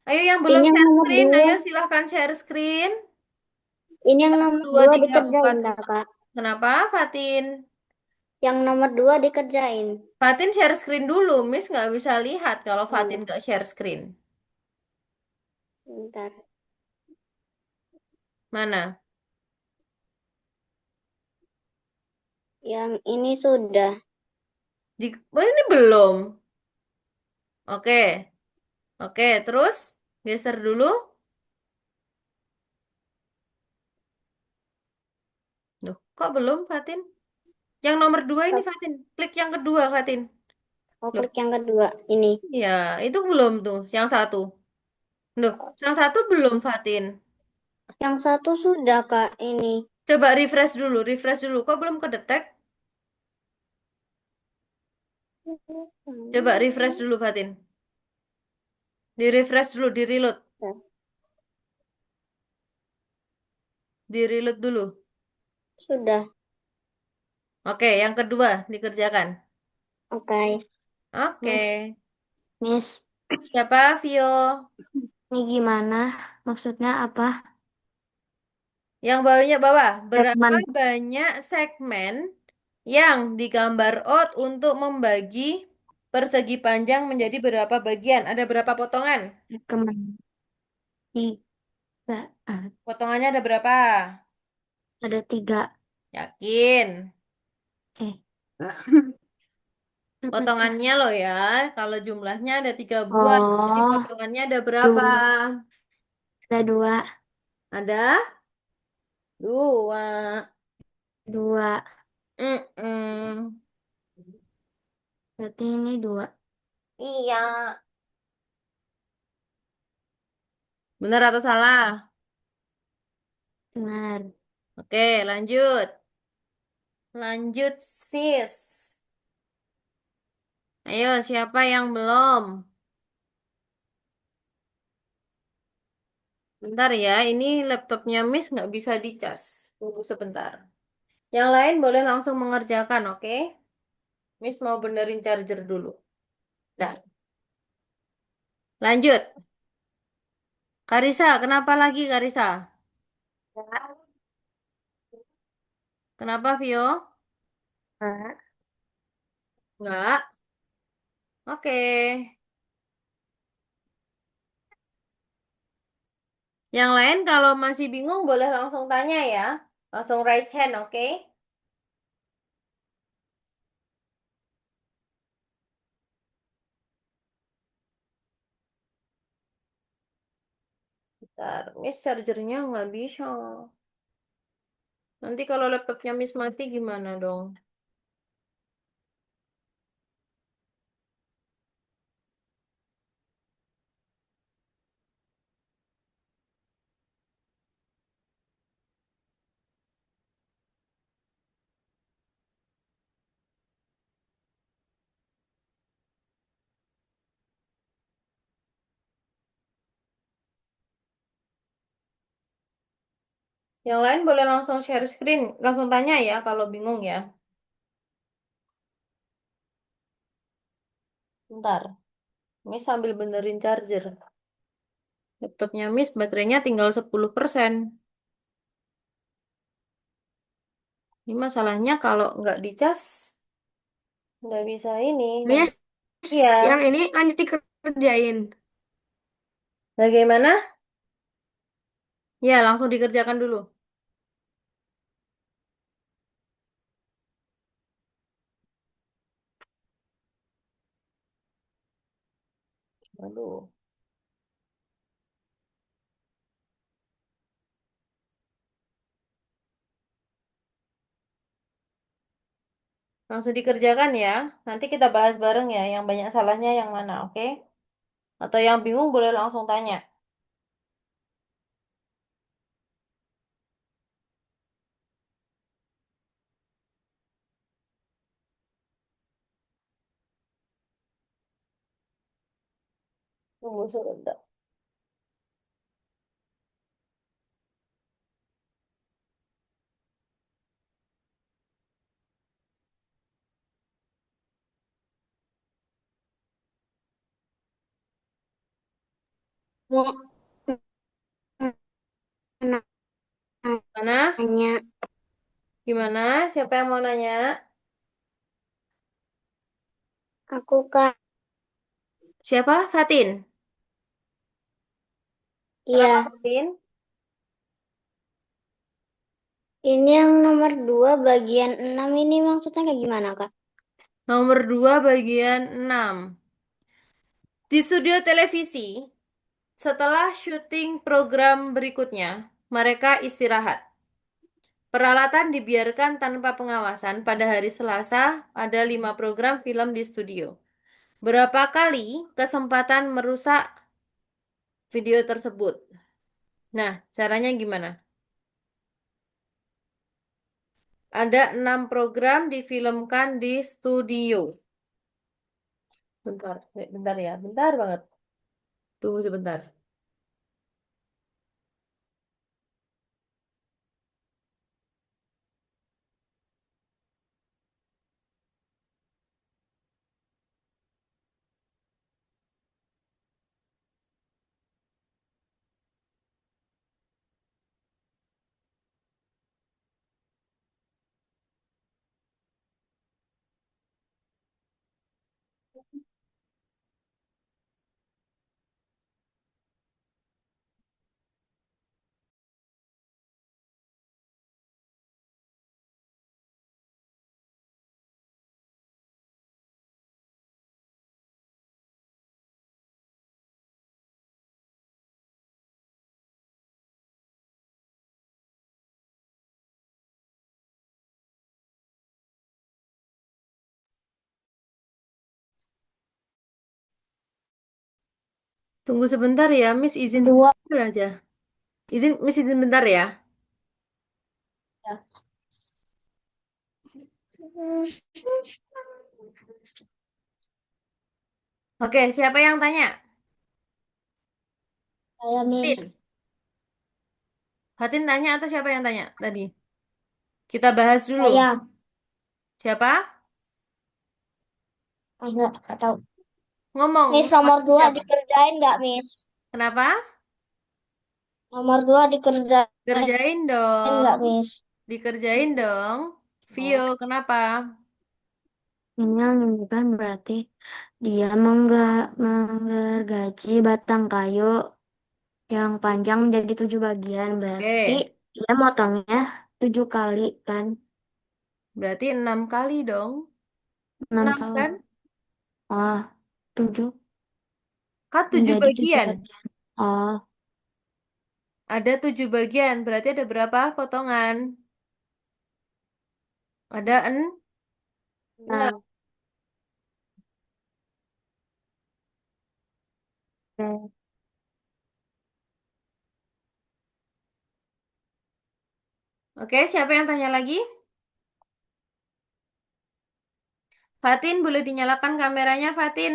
Ayo yang belum ini yang share nomor screen, dua. ayo silahkan share screen. Ini yang nomor 2, dua 3, 4, dikerjain, dah, 5. Kak. Kenapa Fatin? Yang nomor 2 dikerjain. Fatin share screen dulu, Miss nggak bisa lihat kalau Fatin Oh, nggak share screen. bentar. Mana? Yang ini sudah. Oh, ini belum. Oke, oke. Terus geser dulu. Loh, kok belum, Fatin? Yang nomor 2 ini, Fatin. Klik yang kedua, Fatin. Oh, Loh, klik yang kedua. Ini. ya, itu belum tuh. Yang satu. Loh, yang satu belum, Fatin. Yang satu sudah, Kak. Ini. Coba refresh dulu, refresh dulu. Kok belum kedetek? Coba refresh dulu, Fatin. Di refresh dulu, di reload. Di reload dulu. Sudah. Oke, yang kedua dikerjakan. Oke. Oke. Miss. Miss. Siapa, Vio? Ini gimana? Maksudnya apa? Yang bawahnya bawah. Berapa Segmen. banyak segmen yang digambar out untuk membagi persegi panjang menjadi berapa bagian? Ada berapa potongan? Segmen. Tiga. Potongannya ada berapa? Ada tiga. Yakin? Eh. Berapa tuh? Potongannya loh ya. Kalau jumlahnya ada 3 buah. Jadi Oh, potongannya ada berapa? dua. Ada dua. Ada 2. Dua. Mm-mm. Berarti ini dua. Iya. Benar atau salah? Benar. Oke, lanjut. Lanjut, sis. Ayo, siapa yang belum? Bentar ya, ini laptopnya Miss nggak bisa dicas. Tunggu sebentar. Yang lain boleh langsung mengerjakan, oke? Miss mau benerin charger dulu. Dah, lanjut. Karisa, kenapa lagi Karisa? Kenapa, Vio? Dua. Nggak. Oke. Yang lain kalau masih bingung boleh langsung tanya ya. Langsung raise hand, oke? Bentar, Miss chargernya nggak bisa. Nanti kalau laptopnya Miss mati gimana dong? Yang lain boleh langsung share screen, langsung tanya ya kalau bingung ya. Bentar, Miss sambil benerin charger. Laptopnya Miss baterainya tinggal 10%. Ini masalahnya kalau nggak dicas, nggak bisa ini. Miss, Iya, yang ini lanjut dikerjain. bagaimana? Ya, langsung dikerjakan dulu. Aduh. Langsung dikerjakan ya. Nanti kita bahas bareng ya, yang banyak salahnya yang mana, oke? Atau yang bingung boleh langsung tanya. Tunggu sebentar. Mau Mana? nanya, Gimana? Siapa yang mau nanya? aku Kak. Siapa? Fatin. Kenapa Iya, Fatin? ini yang nomor dua bagian 6 ini maksudnya kayak gimana Kak? Nomor 2 bagian 6. Di studio televisi, setelah syuting program berikutnya, mereka istirahat. Peralatan dibiarkan tanpa pengawasan. Pada hari Selasa, ada 5 program film di studio. Berapa kali kesempatan merusak video tersebut? Nah, caranya gimana? Ada 6 program difilmkan di studio. Bentar, bentar ya, bentar banget. Tunggu sebentar. Tunggu sebentar ya, Miss izin Dua. dulu aja. Miss izin bentar ya. Ya. Oke, siapa yang tanya? Saya Miss. Fatin. Fatin tanya atau siapa yang tanya tadi? Kita bahas dulu. Saya. Siapa? Nggak tahu. Ngomong, Miss ngomong nomor aja dua siapa? dikerjain nggak Miss? Kenapa? Nomor dua dikerjain Kerjain nggak dong. Miss? Dikerjain dong. Vio, Oh. kenapa? Ini menunjukkan berarti dia menggergaji batang kayu yang panjang menjadi 7 bagian. Berarti Oke, dia motongnya 7 kali kan? berarti 6 kali dong. 6 6 kali. kan? Oh, 7 Kan 7 bagian. menjadi 7 bagian. Oh, Ada 7 bagian, berarti ada berapa potongan? Ada 6. nah. Oke. Oke, siapa yang tanya lagi? Fatin, boleh dinyalakan kameranya, Fatin.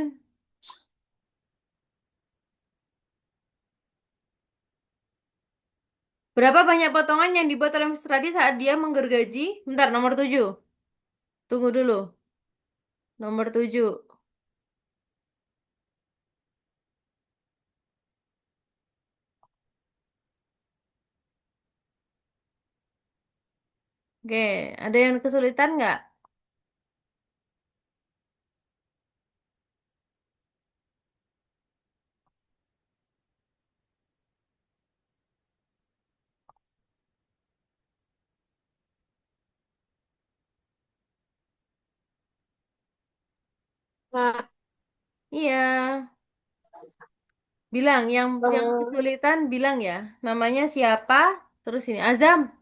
Berapa banyak potongan yang dibuat oleh Mr. Radit saat dia menggergaji? Bentar, nomor 7. Tunggu dulu. Nomor 7. Oke, ada yang kesulitan nggak? Nah, Iya, bilang yang eh, kesulitan bilang ya. Namanya siapa? Terus ini Azam.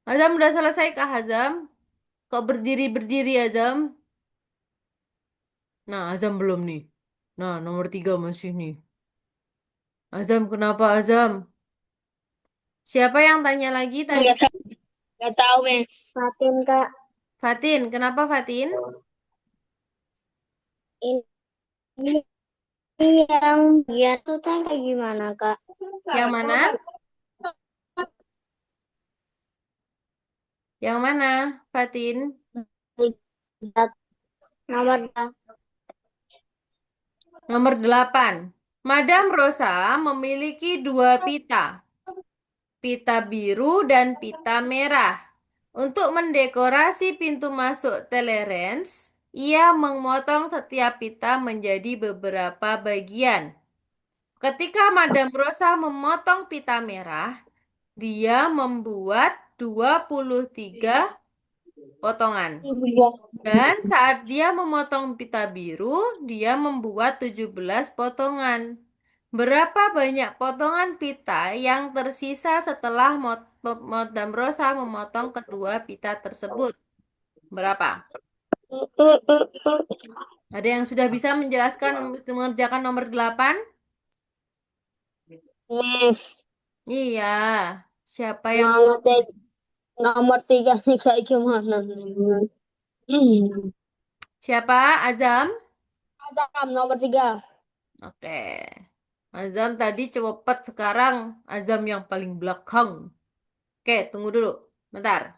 Azam udah selesai kah Azam? Kok berdiri-berdiri Azam? Nah, Azam belum nih. Nah, nomor 3 masih nih. Azam, kenapa Azam? Siapa yang tanya lagi tadi? Nggak tahu, Miss. Fatin Kak, Fatin, kenapa Fatin? ini yang dia tuh teh kayak gimana Kak? Yang mana? Yang mana, Fatin? Lihat nomor Nomor 8. Madam Rosa memiliki 2 pita. Pita biru dan pita merah. Untuk mendekorasi pintu masuk Telerens, ia memotong setiap pita menjadi beberapa bagian. Ketika Madam Rosa memotong pita merah, dia membuat 23 potongan. Dan saat dia memotong pita biru, dia membuat 17 potongan. Berapa banyak potongan pita yang tersisa setelah Madam Rosa memotong kedua pita tersebut? Berapa? Ada yang sudah bisa menjelaskan mengerjakan nomor 8? Miss, Iya. Siapa yang nomor tiga, nomor tiga nih kayak gimana nih? Hmm. siapa? Azam? Azam, nomor tiga. Oke. Azam tadi cepet sekarang Azam yang paling belakang. Oke, tunggu dulu. Bentar.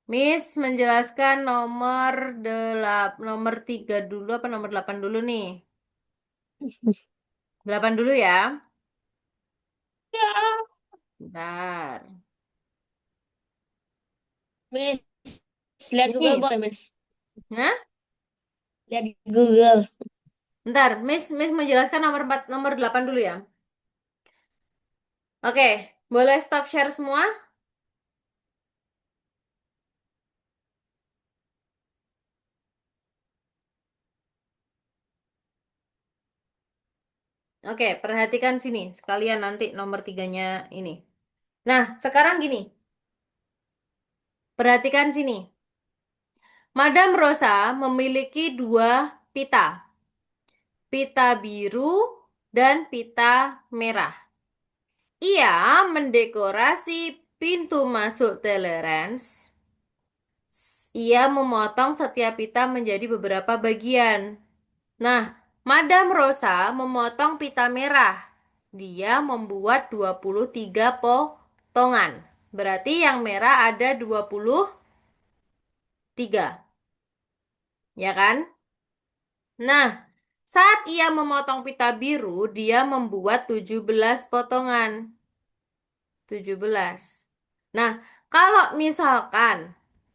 Miss menjelaskan nomor 3 dulu apa nomor 8 dulu nih? 8 dulu ya. Bentar. Miss, lihat Google Ini. boleh, Miss? Nah, Lihat di Google. bentar. Miss menjelaskan nomor 4, nomor 8 dulu ya. Oke, boleh stop share semua? Oke, perhatikan sini. Sekalian nanti nomor 3-nya ini. Nah, sekarang gini. Perhatikan sini. Madam Rosa memiliki 2 pita. Pita biru dan pita merah. Ia mendekorasi pintu masuk tolerance. Ia memotong setiap pita menjadi beberapa bagian. Nah, Madam Rosa memotong pita merah. Dia membuat 23 potongan. Berarti yang merah ada 23, ya kan? Nah, saat ia memotong pita biru, dia membuat 17 potongan. 17. Nah, kalau misalkan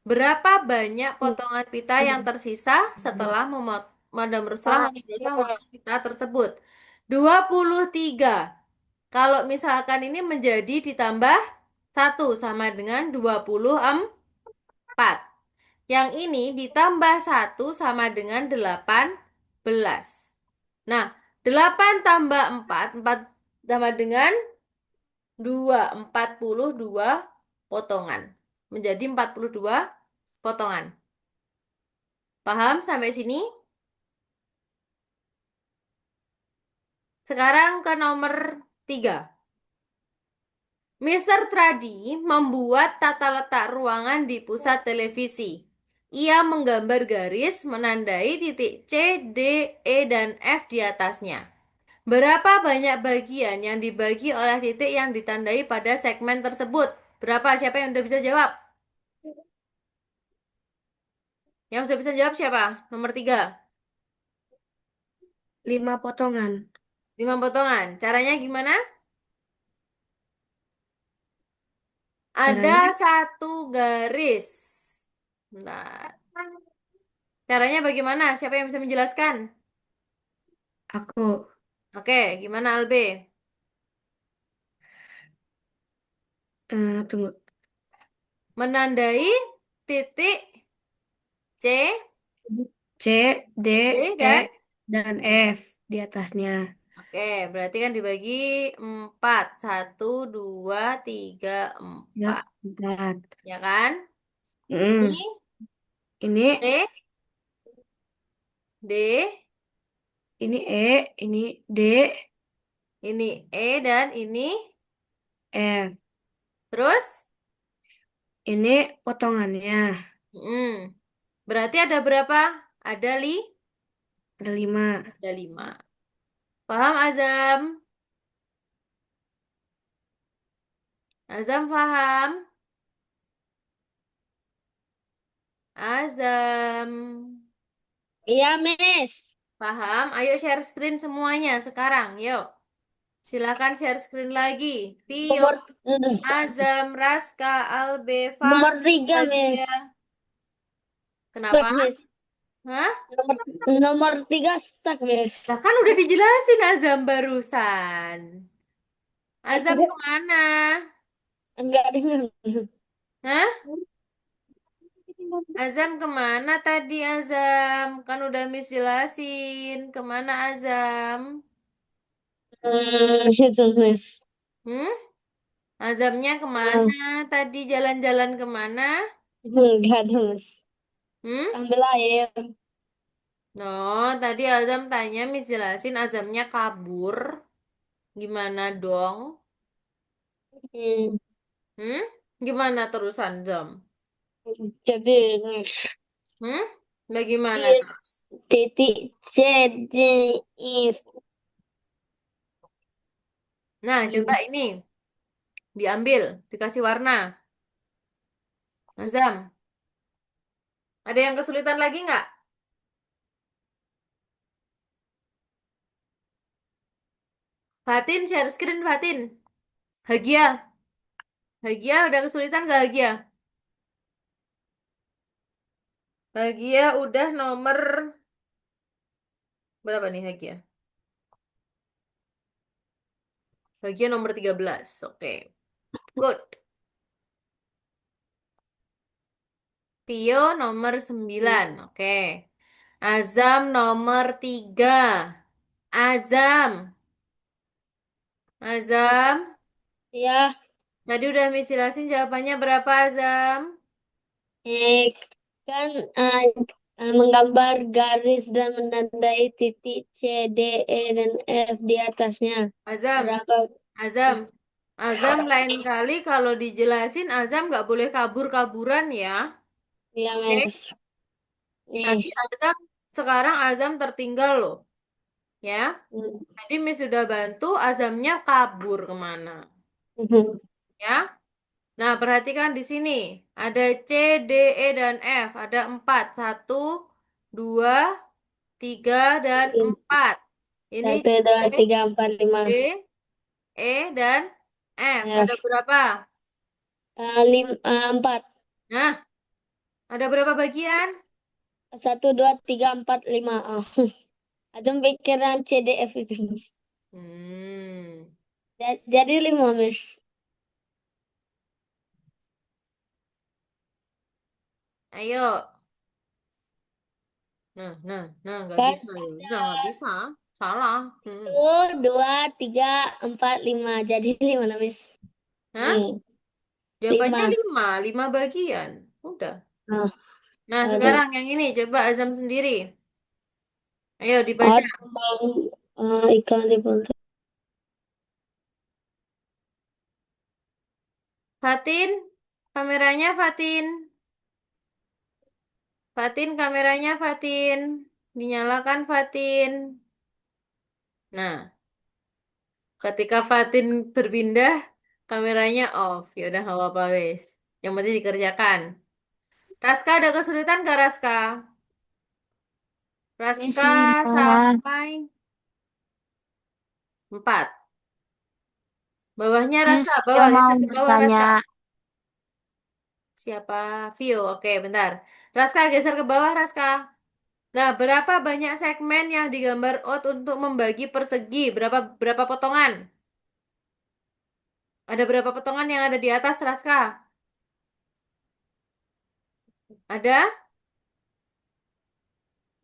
berapa banyak potongan pita yang tersisa setelah Madam Rosa memotong pita tersebut? 23. Kalau misalkan ini menjadi ditambah satu sama dengan 24. Yang ini ditambah satu sama dengan 18. Nah, 8 tambah 4, 4 tambah dengan 2, 42 potongan. Menjadi 42 potongan. Paham sampai sini? Sekarang ke nomor 3. Mister Tradi membuat tata letak ruangan di pusat televisi. Ia menggambar garis menandai titik C, D, E, dan F di atasnya. Berapa banyak bagian yang dibagi oleh titik yang ditandai pada segmen tersebut? Berapa? Siapa yang udah bisa jawab? Yang sudah bisa jawab siapa? Nomor 3. 5 potongan. 5 potongan. Caranya gimana? Ada Caranya satu garis. Nah, caranya bagaimana? Siapa yang bisa menjelaskan? aku Oke, gimana Albe? tunggu. Menandai titik C, C, D, D, E, dan dan F di atasnya. oke, berarti kan dibagi 4. 1, 2, 3, Ya, 4. 4. Ya kan? Ini Mm. Ini, C, D, ini E, ini D, ini E, dan ini F. terus? Ini potongannya. Hmm. Berarti ada berapa? Ada 5. Ada 5. Paham Azam? Azam paham? Azam. Iya, Miss. Paham? Ayo share screen semuanya sekarang. Yuk. Silakan share screen lagi. Vio, Nomor Azam, Raska, Albe, nomor Fahmi, 3, Nadia. Miss. Kenapa? Stuck, Miss. Hah? Nomor 3 stuck, Miss. Lah kan udah dijelasin Azam barusan. Azam Tidak, kemana? enggak dengar. Hah? Azam kemana tadi Azam? Kan udah Miss jelasin. Kemana Azam? Itu, Miss. Hmm? Azamnya Hmm, kemana? Tadi jalan-jalan kemana? enggak ada, Miss. Hmm? Ambil air. No, tadi Azam tanya Miss jelasin Azamnya kabur. Gimana dong? Hmm. Hmm? Gimana terusan Zam? Jadi, Hmm? Bagaimana di terus? titik C, D, E. Nah, coba ini diambil, dikasih warna. Azam, ada yang kesulitan lagi nggak? Fatin, share screen Fatin. Hagia, Hagia udah kesulitan nggak Hagia? Hagia udah nomor berapa nih Hagia? Hagia nomor 13. Oke, good. Pio nomor 9. Oke. Azam nomor 3. Azam. Azam. Ya, Tadi udah Miss jelasin jawabannya berapa Azam? eh, kan menggambar garis dan menandai titik C, D, E, dan F di atasnya. Azam, Berapa Azam, Azam lain kali kalau dijelasin Azam nggak boleh kabur-kaburan ya. yang Oke? S? Tadi Nih. Azam, sekarang Azam tertinggal loh, ya. Jadi Miss sudah bantu, Azamnya kabur kemana, ya? Nah, perhatikan di sini. Ada C, D, E, dan F. Ada empat. Satu, dua, tiga, dan empat. Ini Satu, C, dua, tiga, empat, lima. D, E, dan F. Ada F. berapa? Empat. Nah, ada berapa bagian? Satu, dua, tiga, empat, lima. Oh. Atau pikiran C, D, F itu, Miss. Hmm. Jadi lima, Miss. Ayo. Nah, nggak Kan bisa ya. Nggak bisa. Salah. satu, dua, tiga, empat, lima. Jadi lima, nah, Miss. Hah? Nih, Jawabannya lima. lima. Lima bagian. Udah. Oh, Nah, ada. sekarang yang ini. Coba Azam sendiri. Ayo dibaca. Ada ikan di pantai. Fatin. Kameranya Fatin. Fatin, kameranya Fatin. Dinyalakan Fatin. Nah, ketika Fatin berpindah, kameranya off. Ya udah nggak apa-apa, wes. Yang penting dikerjakan. Raska ada kesulitan gak Raska? Miss Raska lima. sampai 4. Bawahnya Miss Raska, dia bawah, mau geser ke bawah bertanya. Raska. Siapa? Vio. Oke, bentar. Raska, geser ke bawah Raska. Nah, berapa banyak segmen yang digambar out untuk membagi persegi? Berapa berapa potongan? Ada berapa potongan yang ada di atas, Raska? Ada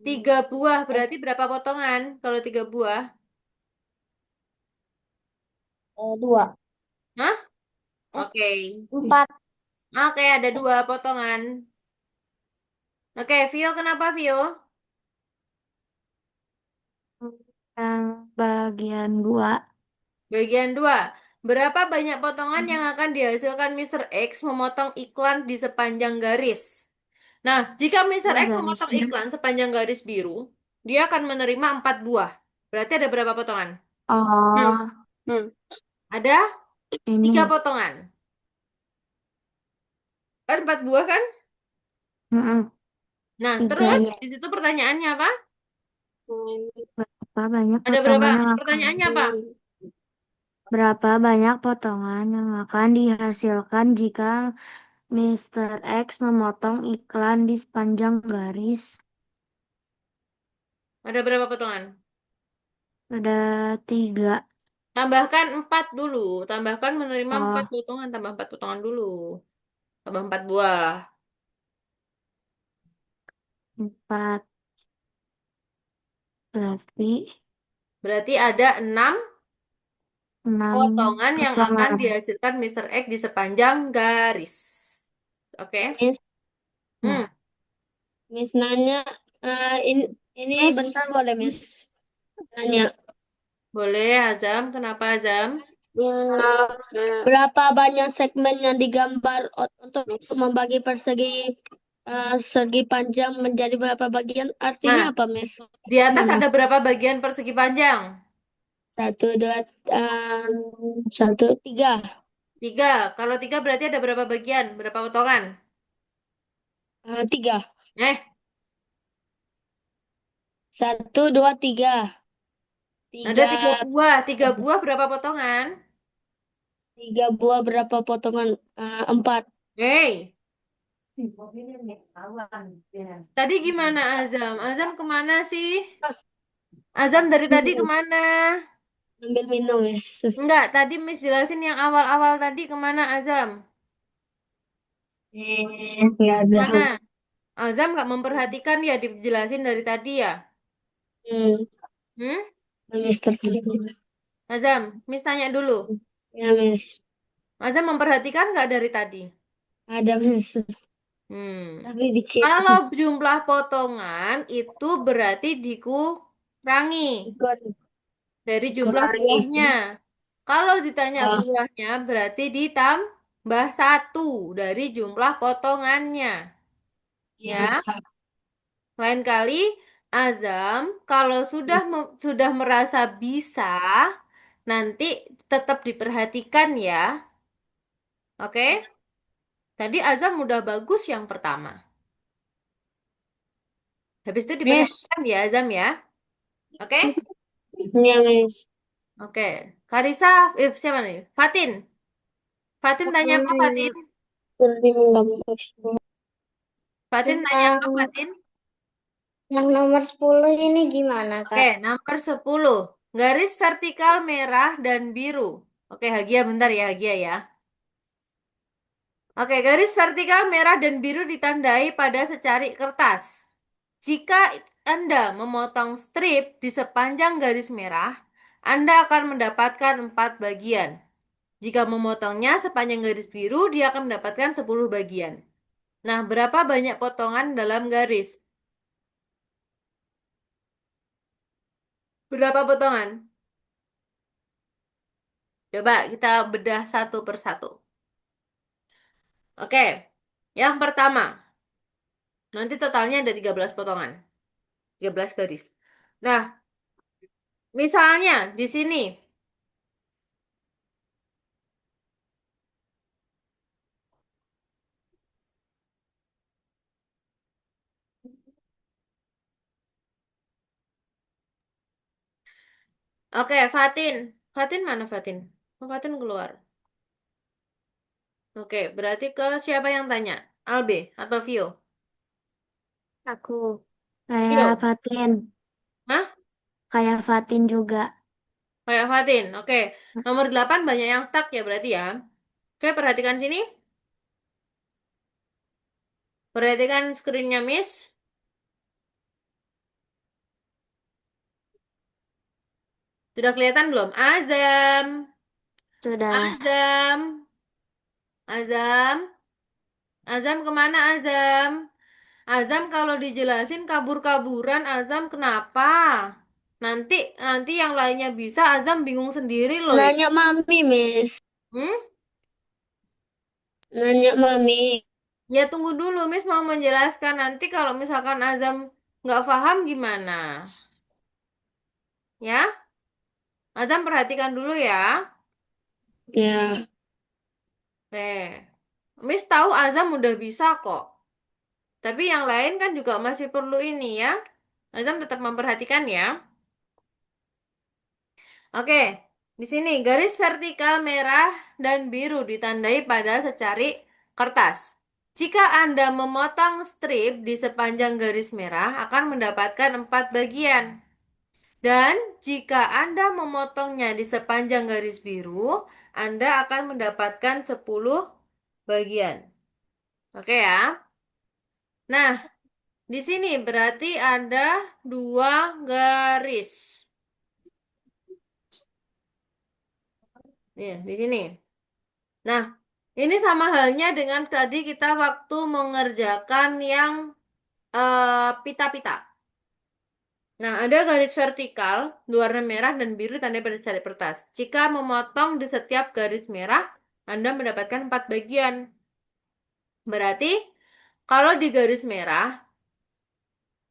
3 buah. Berarti berapa potongan kalau 3 buah? Dua. Hah? Eh, Oke. empat. Oke, ada 2 potongan. Oke, Vio, kenapa Vio? Yang bagian dua. Bagian 2. Berapa banyak potongan yang akan dihasilkan Mister X memotong iklan di sepanjang garis? Nah, jika Mister Ini X memotong garisnya. iklan sepanjang garis biru, dia akan menerima 4 buah. Berarti ada berapa potongan? Hmm. Oh, Hmm. Ada tiga ini. potongan. Kan 4 buah kan? Mm-mm. Nah, Tiga terus ya. di situ pertanyaannya apa? Berapa banyak Ada berapa? potongan yang akan Pertanyaannya apa? Berapa banyak potongan yang akan dihasilkan jika Mister X memotong iklan di sepanjang garis? Ada berapa potongan? Ada tiga. Tambahkan 4 dulu. Tambahkan menerima 4 Oh, potongan. Tambah 4 potongan dulu. Tambah 4 buah. empat. Berarti Berarti ada 6 enam potongan yang akan potongan. dihasilkan Mister X di sepanjang garis. Oke? Miss, Hmm. Miss nanya, ini bentar Miss. boleh Miss nanya. Boleh, Azam. Kenapa Azam? Berapa banyak segmen yang digambar untuk membagi persegi segi panjang menjadi berapa bagian? Artinya Nah, apa, Miss? di atas Mana? ada berapa bagian persegi panjang? Satu, dua, satu, tiga. 3. Kalau 3 berarti ada berapa bagian? Berapa potongan? Tiga. Eh, Satu, dua, tiga. ada Tiga, 3 buah. 3 buah berapa potongan? tiga buah berapa potongan? Empat. Hei, tadi gimana Azam? Azam kemana sih? Azam dari tadi kemana? Ambil minum, Miss. Enggak, tadi Miss jelasin yang awal-awal tadi kemana Azam? Nggak ada. Mana? Azam nggak memperhatikan ya dijelasin dari tadi ya? Hmm, Hmm? Mister. Azam, Miss tanya dulu. Ya, Miss. Azam memperhatikan nggak dari tadi? Ada, Miss. Hmm. Tapi dikit. Kalau jumlah potongan itu berarti dikurangi dari jumlah Dikurangi. buahnya. Kalau ditanya Oh, buahnya berarti ditambah satu dari jumlah potongannya. Ya, lain kali Azam kalau sudah merasa bisa, nanti tetap diperhatikan ya. Oke? Tadi Azam udah bagus yang pertama. Habis itu Miss. diperhatikan ya Azam ya. Oke? Iya, Miss. Oke. Karisa, siapa nih? Fatin. Fatin Aku tanya apa nanya Fatin? Seperti menggambar. Fatin tanya yang apa Fatin? nomor 10 ini gimana, Oke, Kak? nomor 10. Garis vertikal merah dan biru. Oke, Hagia bentar ya Hagia ya. Oke, garis vertikal merah dan biru ditandai pada secari kertas. Jika Anda memotong strip di sepanjang garis merah, Anda akan mendapatkan 4 bagian. Jika memotongnya sepanjang garis biru, dia akan mendapatkan 10 bagian. Nah, berapa banyak potongan dalam garis? Berapa potongan? Coba kita bedah satu persatu. Oke, yang pertama. Nanti totalnya ada 13 potongan. 13 garis. Nah, misalnya di sini. Oke, Fatin. Fatin mana Fatin? Oh, Fatin keluar. Oke, berarti ke siapa yang tanya? Albe atau Vio? Aku kayak Vio. Fatin, Hah? kayak Fatin juga. Kayak Fatin. Oke. Nomor 8 banyak yang stuck ya berarti ya. Oke, perhatikan sini. Perhatikan screennya Miss. Sudah kelihatan belum? Azam. Sudah. Azam. Azam. Azam kemana Azam? Azam kalau dijelasin kabur-kaburan, Azam kenapa? Nanti nanti yang lainnya bisa, Azam bingung sendiri loh ya. Nanya mami, Miss. Hmm? Nanya mami. Ya tunggu dulu, Miss mau menjelaskan. Nanti kalau misalkan Azam nggak paham gimana? Ya, Azam perhatikan dulu ya. Ya. Miss tahu Azam udah bisa kok. Tapi yang lain kan juga masih perlu ini ya. Azam tetap memperhatikan ya. Oke, di sini garis vertikal merah dan biru ditandai pada secari kertas. Jika Anda memotong strip di sepanjang garis merah akan mendapatkan 4 bagian. Dan jika Anda memotongnya di sepanjang garis biru, Anda akan mendapatkan 10 bagian. Oke ya. Nah, di sini berarti ada 2 garis. Nih, di sini. Nah, ini sama halnya dengan tadi kita waktu mengerjakan yang pita-pita. Nah, ada garis vertikal, warna merah dan biru tanda pada secari kertas. Jika memotong di setiap garis merah, Anda mendapatkan 4 bagian. Berarti, kalau di garis merah,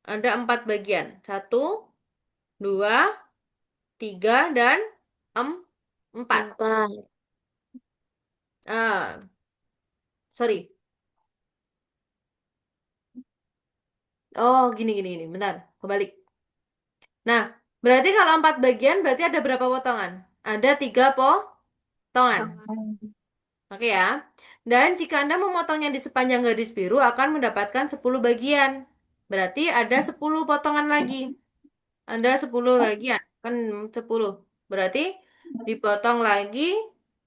ada 4 bagian. Satu, dua, tiga, dan 4. Empat. Ah, sorry. Oh, gini, gini, gini. Bentar, kebalik. Nah, berarti kalau 4 bagian, berarti ada berapa potongan? Ada 3 potongan. Oke ya. Dan jika Anda memotongnya di sepanjang garis biru akan mendapatkan 10 bagian. Berarti ada 10 potongan lagi. Ada 10 bagian. Kan 10. Berarti dipotong lagi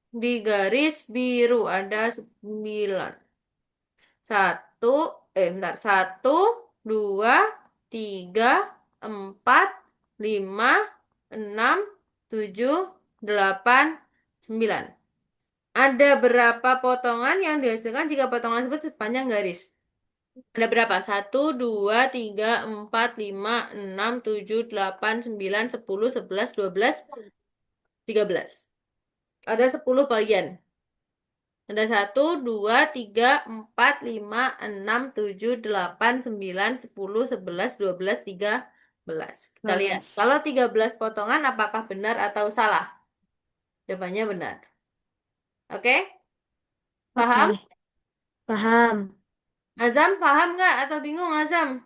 di garis biru. Ada 9. Satu, bentar. Satu, dua, tiga, empat, lima, enam, tujuh, delapan, 9. Ada berapa potongan yang dihasilkan jika potongan tersebut sepanjang garis? Ada berapa? 1, 2, 3, 4, 5, 6, 7, 8, 9, 10, 11, 12, 13. Ada 10 bagian. Ada 1, 2, 3, 4, 5, 6, 7, 8, 9, 10, 11, 12, 13. Kita lihat. Kalau 13 potongan apakah benar atau salah? Jawabannya benar. Oke? Oke, Paham? paham. Azam, paham nggak atau bingung Azam?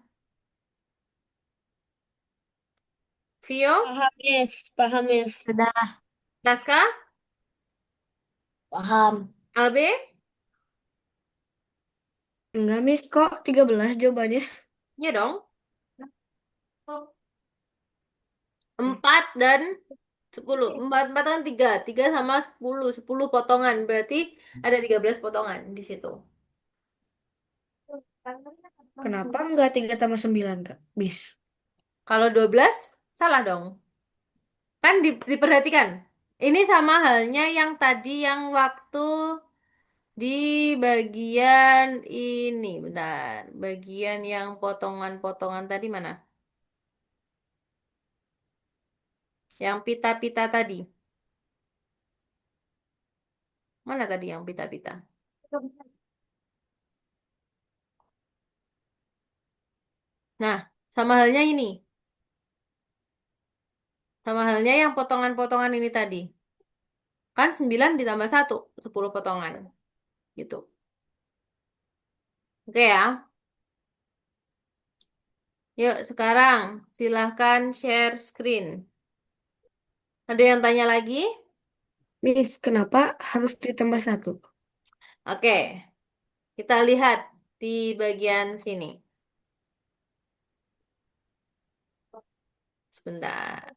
Vio? Paham, Miss. Paham, Miss. Sudah Naska? paham. Albe? Enggak, Miss. Kok 13 jawabannya? Iya dong. 4 dan 10. 4, 4 kan 3. 3 sama 10. 10 potongan. Berarti ada 13 potongan di situ. Kenapa enggak 3 tambah 9, Kak? Miss. Kalau 12, salah dong. Kan diperhatikan. Ini sama halnya yang tadi yang waktu di bagian ini. Bentar. Bagian yang potongan-potongan tadi mana? Yang pita-pita tadi. Mana tadi yang pita-pita? Nah, sama halnya ini. Sama halnya yang potongan-potongan ini tadi. Kan 9 ditambah 1, 10 potongan. Gitu. Oke ya. Yuk, sekarang silahkan share screen. Ada yang tanya lagi? Miss, kenapa harus ditambah 1? Oke, kita lihat di bagian sini. Sebentar.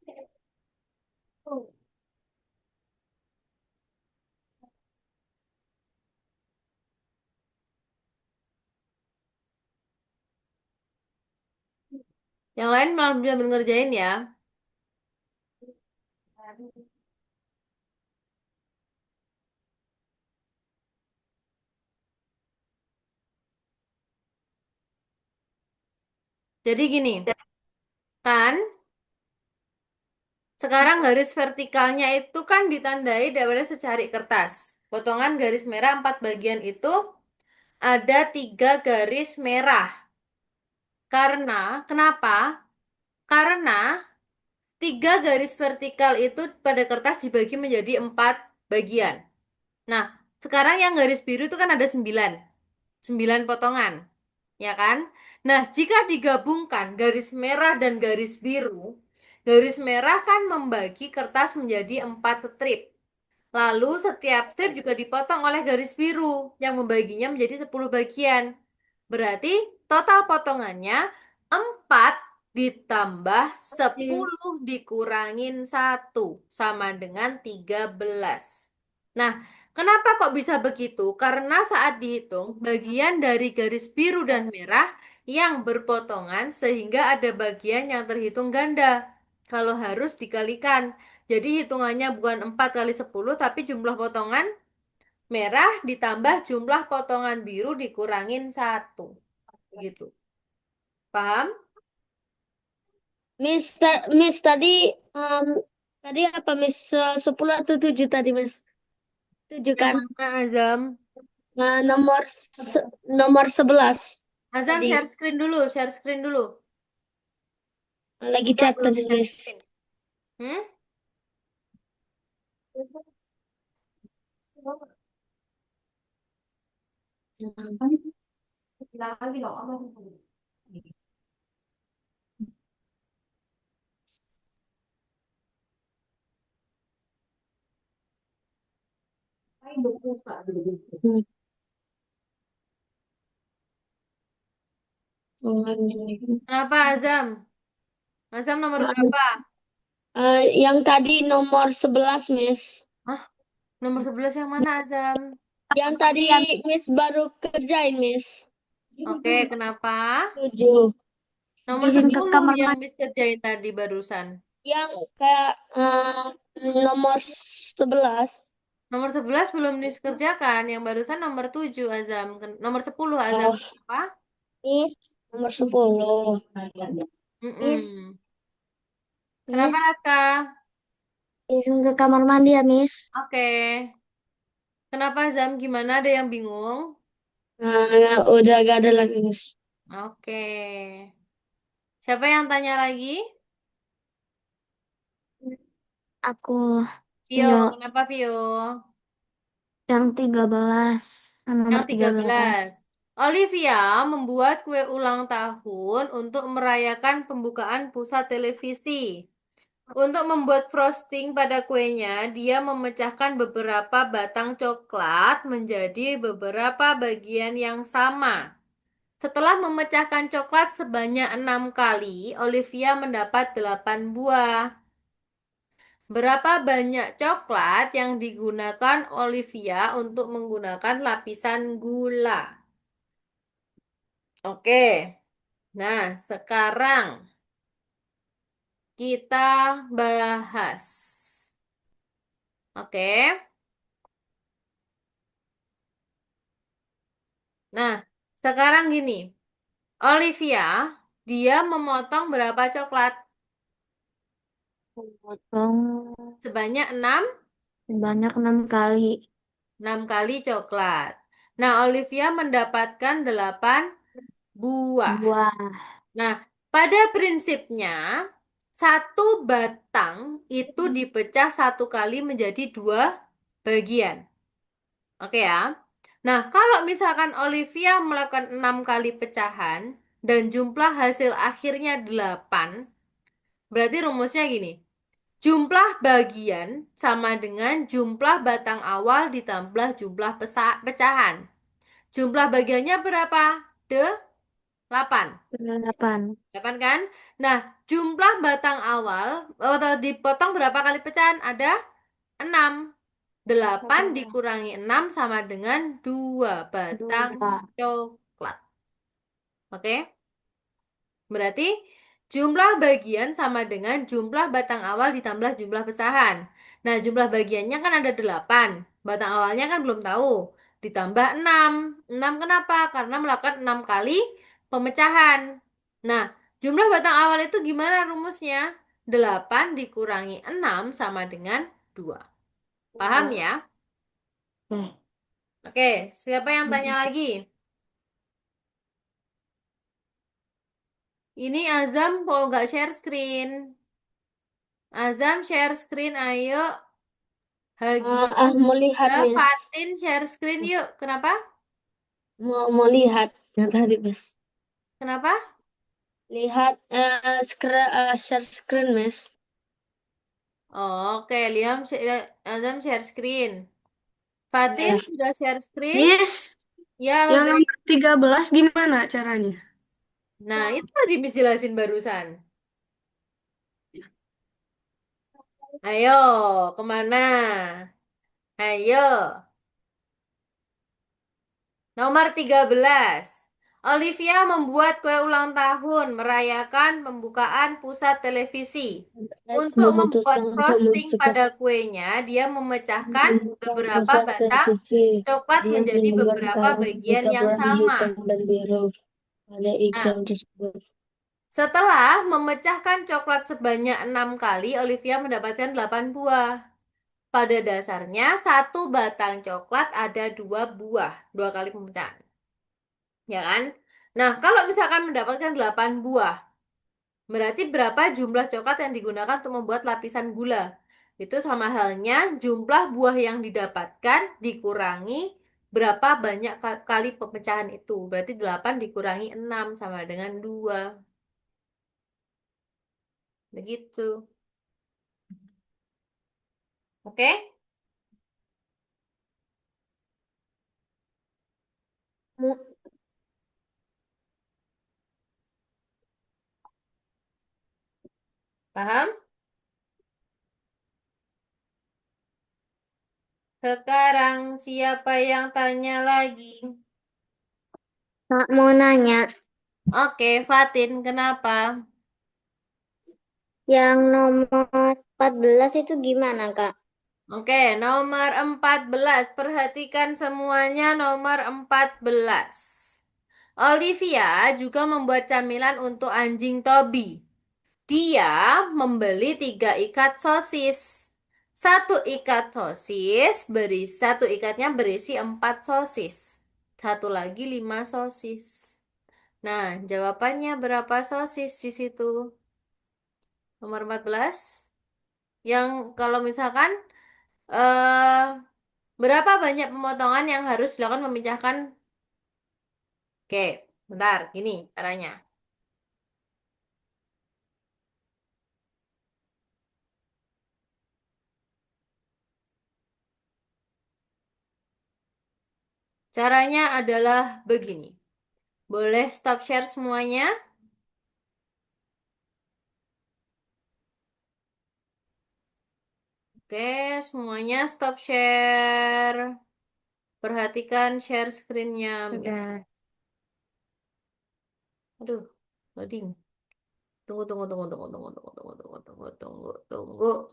Yang lain malah belum ngerjain ya. Jadi gini, kan sekarang garis vertikalnya itu kan ditandai daripada secari kertas. Potongan garis merah 4 bagian itu ada 3 garis merah. Kenapa? Karena 3 garis vertikal itu pada kertas dibagi menjadi 4 bagian. Nah, sekarang yang garis biru itu kan ada 9. 9 potongan. Ya kan? Nah, jika digabungkan garis merah dan garis merah kan membagi kertas menjadi 4 strip. Lalu setiap strip juga dipotong oleh garis biru yang membaginya menjadi 10 bagian. Berarti total potongannya 4 ditambah 10 dikurangin 1 sama dengan 13. Nah, kenapa kok bisa begitu? Karena saat dihitung, bagian dari garis biru dan merah yang berpotongan sehingga ada bagian yang terhitung ganda. Kalau harus dikalikan. Jadi hitungannya bukan 4 kali 10, tapi jumlah potongan merah ditambah jumlah potongan biru dikurangin 1. Gitu. Paham? Miss tadi apa, Miss? 10 atau 7 tadi, Miss? 7 Yang kan? mana, Azam? Nah, nomor 11 Azam tadi. share screen dulu, share screen dulu. Lagi Azam cat belum tadi, share Miss. screen. Hmm? Hmm. Oh, Kenapa, Azam? Azam nomor berapa? yang tadi nomor 11, Miss. Hah? Nomor 11 yang mana, Azam? Yang tadi Miss baru kerjain, Miss. Oke, kenapa? 7. Nomor Izin ke 10 kamar yang mandi. Miss kerjain tadi barusan. Yang kayak nomor 11. Nomor 11 belum Miss kerjakan. Yang barusan nomor 7, Azam. Nomor 10, Azam. Oh, Kenapa? Miss, nomor 10. Miss, Mm-mm. Kenapa, Miss, Raka? izin ke kamar mandi ya, Miss. Oke. Kenapa, Zam? Gimana? Ada yang bingung? Udah gak ada lagi, Miss. Oke. Siapa yang tanya lagi? Aku Vio. tinggal Kenapa, Vio? yang 13, nomor Yang 13. 13. Olivia membuat kue ulang tahun untuk merayakan pembukaan pusat televisi. Untuk membuat frosting pada kuenya, dia memecahkan beberapa batang coklat menjadi beberapa bagian yang sama. Setelah memecahkan coklat sebanyak 6 kali, Olivia mendapat 8 buah. Berapa banyak coklat yang digunakan Olivia untuk menggunakan lapisan gula? Oke, nah sekarang kita bahas. Oke, nah sekarang gini, Olivia, dia memotong berapa coklat? Potong Sebanyak 6, sebanyak 6 kali. 6 kali coklat. Nah, Olivia mendapatkan 8 buah. Buah. Nah, pada prinsipnya, satu batang itu dipecah 1 kali menjadi 2 bagian. Oke ya. Nah, kalau misalkan Olivia melakukan 6 kali pecahan dan jumlah hasil akhirnya 8, berarti rumusnya gini. Jumlah bagian sama dengan jumlah batang awal ditambah jumlah pecahan. Jumlah bagiannya berapa? 8. 8. 8 kan? Nah, jumlah batang awal atau dipotong berapa kali pecahan? Ada 6. 8 dikurangi 6 sama dengan 2 batang 2. coklat. Oke? Berarti jumlah bagian sama dengan jumlah batang awal ditambah jumlah pecahan. Nah, jumlah bagiannya kan ada 8. Batang awalnya kan belum tahu. Ditambah 6. 6 kenapa? Karena melakukan 6 kali pemecahan. Nah, jumlah batang awal itu gimana rumusnya? 8 dikurangi 6 sama dengan 2. Paham ya? Oke, siapa yang tanya lagi? Ini Azam mau nggak share screen? Azam share screen, ayo. Hagi, Mau lihat, ya, Miss. Fatin share screen yuk. Kenapa? Mau lihat yang tadi, Miss. Kenapa? Lihat share screen, Miss. Oh, oke, Liam, Azam share screen. Fatin Ya. sudah share screen? Miss, Ya, yang baik. nomor 13 gimana caranya? Nah, itu tadi Miss jelasin barusan. Ayo, kemana? Ayo. Nomor 13. Olivia membuat kue ulang tahun merayakan pembukaan pusat televisi. Untuk membuat Memutuskan untuk frosting masuk ke pada kuenya, dia memecahkan beberapa pusat batang televisi. coklat Dia menjadi beberapa menambahkan bagian aneka yang warna sama. hitam dan biru pada Nah, iklan tersebut. setelah memecahkan coklat sebanyak 6 kali, Olivia mendapatkan 8 buah. Pada dasarnya, satu batang coklat ada 2 buah, 2 kali pemecahan. Ya kan? Nah, kalau misalkan mendapatkan 8 buah, berarti berapa jumlah coklat yang digunakan untuk membuat lapisan gula? Itu sama halnya jumlah buah yang didapatkan dikurangi berapa banyak kali pemecahan itu. Berarti 8 dikurangi 6 sama dengan 2. Begitu. Oke? Mu- Paham? Sekarang siapa yang tanya lagi? Kak, mau nanya, Oke, Fatin, kenapa? yang nomor 14 itu gimana, Kak? Oke, nomor 14. Perhatikan semuanya nomor 14. Olivia juga membuat camilan untuk anjing Toby. Dia membeli 3 ikat sosis. Satu ikatnya berisi 4 sosis. Satu lagi 5 sosis. Nah, jawabannya berapa sosis di situ? Nomor 14. Yang kalau misalkan eh berapa banyak pemotongan yang harus dilakukan memecahkan? Oke, bentar, gini caranya. Caranya adalah begini. Boleh stop share semuanya? Oke, semuanya stop share. Perhatikan share screen-nya. Sudah. Aduh, loading. Tunggu, tunggu, tunggu, tunggu, tunggu, tunggu, tunggu, tunggu, tunggu, tunggu, tunggu.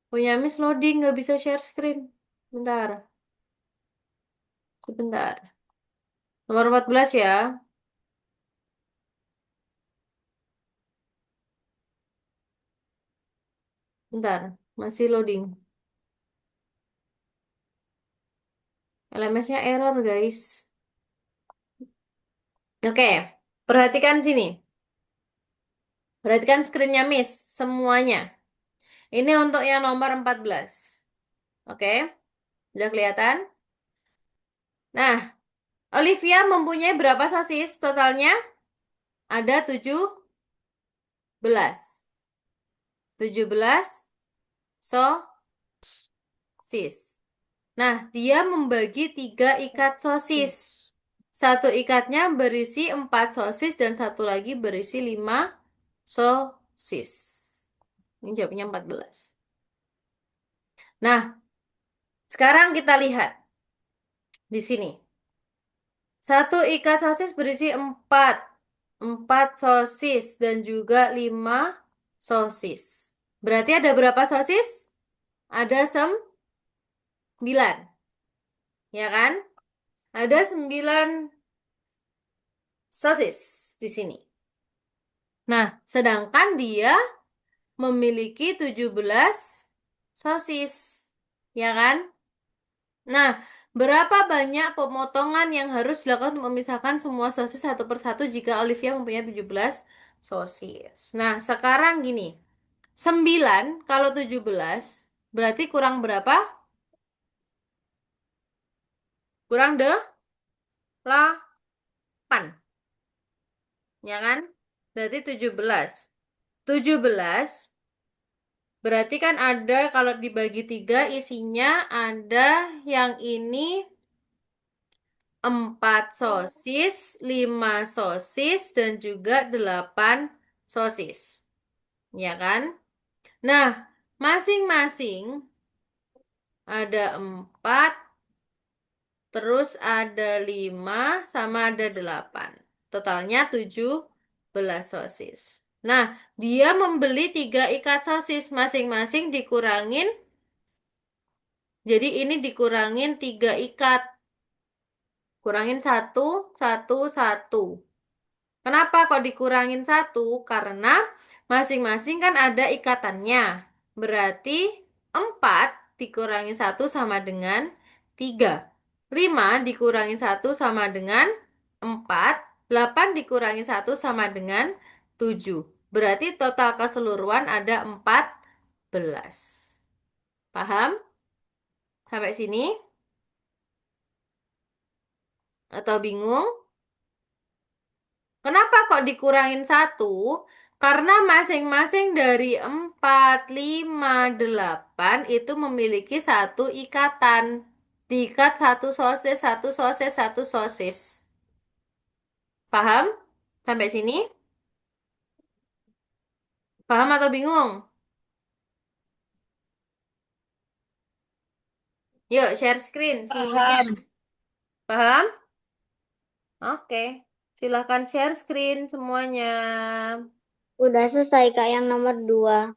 Punya Miss loading, nggak bisa share screen. Bentar, sebentar. Nomor 14 ya. Bentar, masih loading. LMS-nya error, guys. Oke, perhatikan sini. Perhatikan screen-nya Miss, semuanya. Ini untuk yang nomor 14. Oke, udah kelihatan? Nah, Olivia mempunyai berapa sosis totalnya? Ada 17. 17 sosis. Nah, dia membagi 3 ikat sosis. Satu ikatnya berisi 4 sosis dan satu lagi berisi 5 sosis. Ini jawabnya 14. Nah, sekarang kita lihat di sini. Satu ikat sosis berisi 4 sosis dan juga 5 sosis. Berarti ada berapa sosis? Ada 9. Ya kan? Ada 9 sosis di sini. Nah, sedangkan dia memiliki 17 sosis. Ya kan? Nah, berapa banyak pemotongan yang harus dilakukan untuk memisahkan semua sosis satu persatu jika Olivia mempunyai 17 sosis? Nah, sekarang gini. 9 kalau 17 berarti kurang berapa? Kurang 8. Ya kan? Berarti 17. 17 berarti kan ada kalau dibagi 3 isinya ada yang ini 4 sosis, 5 sosis, dan juga 8 sosis. Ya kan? Nah, masing-masing ada 4, terus ada 5, sama ada 8. Totalnya 17 sosis. Nah, dia membeli 3 ikat sosis. Masing-masing dikurangin. Jadi ini dikurangin 3 ikat. Kurangin 1, 1, 1. Kenapa kok dikurangin 1? Karena masing-masing kan ada ikatannya. Berarti 4 dikurangi 1 sama dengan 3. 5 dikurangi 1 sama dengan 4. 8 dikurangi 1 sama dengan 7. Berarti total keseluruhan ada 14. Paham? Sampai sini? Atau bingung? Kenapa kok dikurangin 1? Karena masing-masing dari 4, 5, 8 itu memiliki 1 ikatan. Diikat 1 sosis, 1 sosis, 1 sosis. Paham? Sampai sini? Paham atau bingung? Yuk, share screen semuanya. Paham. Paham? Oke. Silahkan share screen semuanya. Udah selesai Kak yang nomor 2.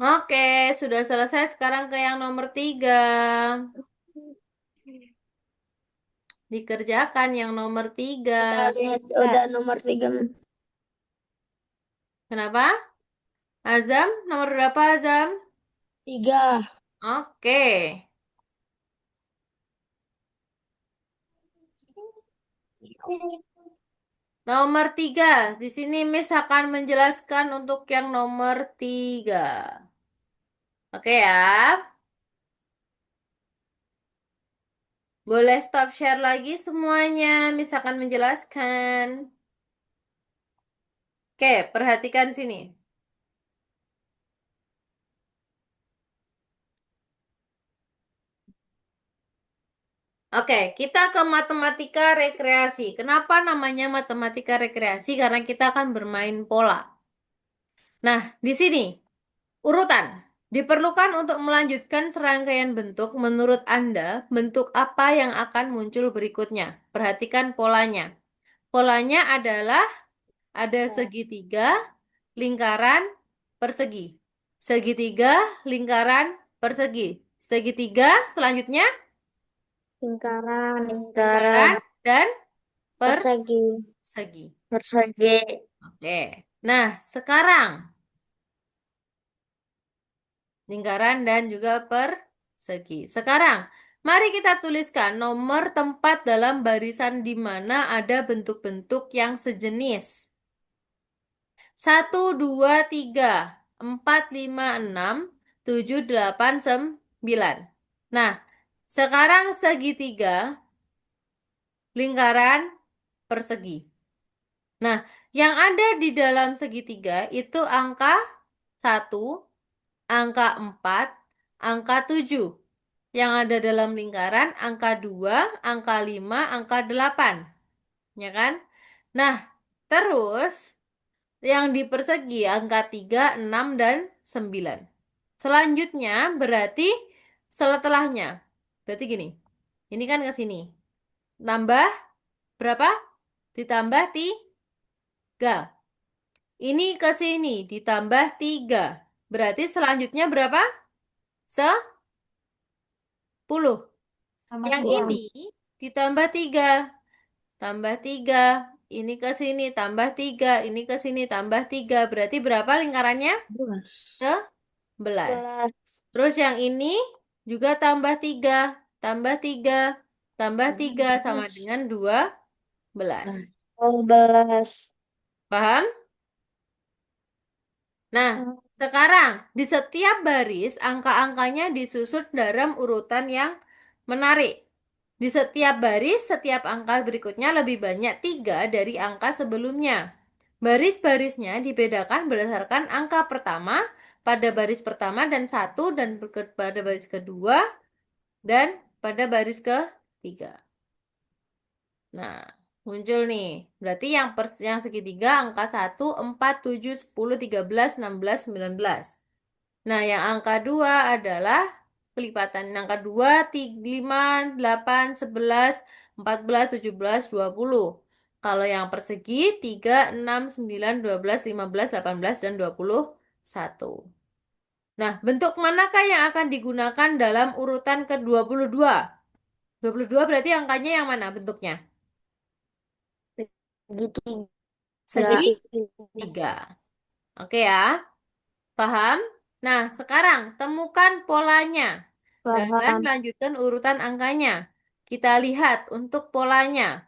Oke, sudah selesai. Sekarang ke yang nomor 3. Dikerjakan yang nomor 3. Kita lihat udah nomor 3. Kenapa? Azam, nomor berapa Azam? 3. Oke. Nomor 3. Di sini Miss akan menjelaskan untuk yang nomor 3. Oke ya. Boleh stop share lagi semuanya. Miss akan menjelaskan. Oke, perhatikan sini. Oke, kita ke matematika rekreasi. Kenapa namanya matematika rekreasi? Karena kita akan bermain pola. Nah, di sini urutan. Diperlukan untuk melanjutkan serangkaian bentuk. Menurut Anda, bentuk apa yang akan muncul berikutnya? Perhatikan polanya. Polanya adalah ada segitiga, lingkaran, persegi. Segitiga, lingkaran, persegi. Segitiga, selanjutnya Lingkaran, lingkaran dan persegi, persegi. persegi, Oke. Nah, sekarang lingkaran dan juga persegi. Sekarang, mari kita tuliskan nomor tempat dalam barisan di mana ada bentuk-bentuk yang sejenis. 1, 2, 3, 4, 5, 6, 7, 8, 9. Nah, sekarang segitiga, lingkaran, persegi. Nah, yang ada di dalam segitiga itu angka 1, angka 4, angka 7. Yang ada dalam lingkaran angka 2, angka 5, angka 8. Ya kan? Nah, terus yang di persegi angka 3, 6, dan 9. Selanjutnya berarti setelahnya. Berarti gini. Ini kan ke sini. Tambah berapa? Ditambah 3. Ini ke sini ditambah 3. Berarti selanjutnya berapa? 10. Yang ini ditambah 3. Tambah 3. Ini ke sini tambah 3. Ini ke sini tambah 3. Berarti berapa lingkarannya? 11. 11, Terus yang ini juga tambah 3. Tambah 3. Tambah 3 sama dengan 12. 12. Paham? Nah, sekarang di setiap baris angka-angkanya disusun dalam urutan yang menarik. Di setiap baris, setiap angka berikutnya lebih banyak 3 dari angka sebelumnya. Baris-barisnya dibedakan berdasarkan angka pertama pada baris pertama dan 1 dan pada baris kedua dan pada baris ketiga. Nah, muncul nih. Berarti yang segitiga angka 1, 4, 7, 10, 13, 16, 19. Nah, yang angka 2 adalah kelipatan. Angka 2, 5, 8, 11, 14, 17, 20. Kalau yang persegi 3, 6, 9, 12, 15, 18, dan 21. Nah, bentuk manakah yang akan digunakan dalam urutan ke-22? 22 berarti angkanya yang mana bentuknya? Segitiga. Segitiga. Oke ya, paham? Nah, sekarang temukan polanya dan Paham. lanjutkan urutan angkanya. Kita lihat untuk polanya.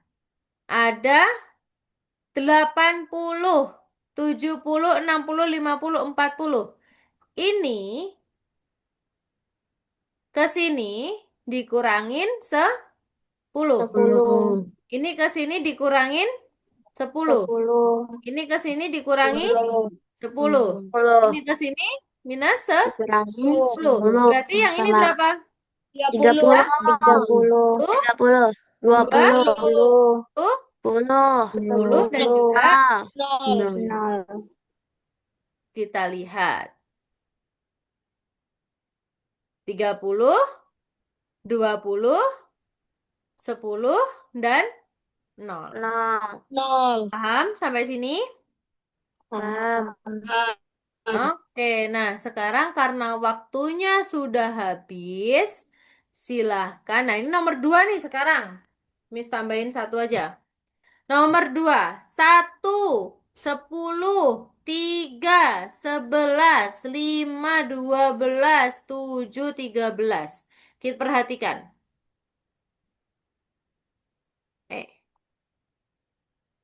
Ada 80, 70, 60, 50, 40. Ini ke sini dikurangin 10. 10, Ini ke sini dikurangin 10. 10, Ini ke sini dikurangi 10, 10. Ini 10. ke sini minus Dikurangi 10. 10 Berarti yang ini sama berapa? 30. 30, 10, 30, 20, 20. 10, 10 dan juga 0. 0. kita lihat. 30, 20, 10, dan 0. 0. 0. Paham sampai sini? Paham. Oke, nah sekarang karena waktunya sudah habis, silahkan. Nah ini nomor 2 nih sekarang. Miss tambahin satu aja. Nomor 2, 1, 10, 3, 11, 5, 12, 7, 13. Kita perhatikan. Eh,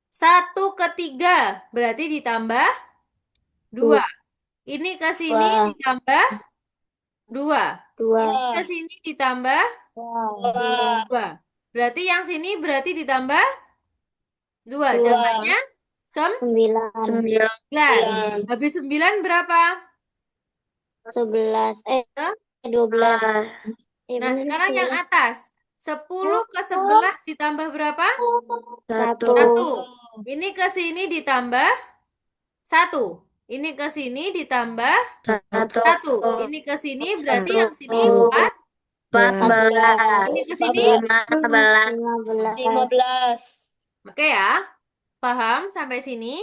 1 ke 3 berarti ditambah 2. Ini ke sini Dua. ditambah 2. Dua. Ini ke sini ditambah Dua. 2. Berarti yang sini berarti ditambah 2. Dua. Jawabannya 9. 9. Habis 9 berapa? 11. Hah? 12. Nah, bener, sekarang yang 11. atas. 10 ke 11 ditambah berapa? 1. 1. Ini ke sini ditambah 1. Ini ke sini ditambah 1. Ini ke sini berarti yang sini 4. 14. Ini ke sini 15. 15. Oke ya. Paham sampai sini?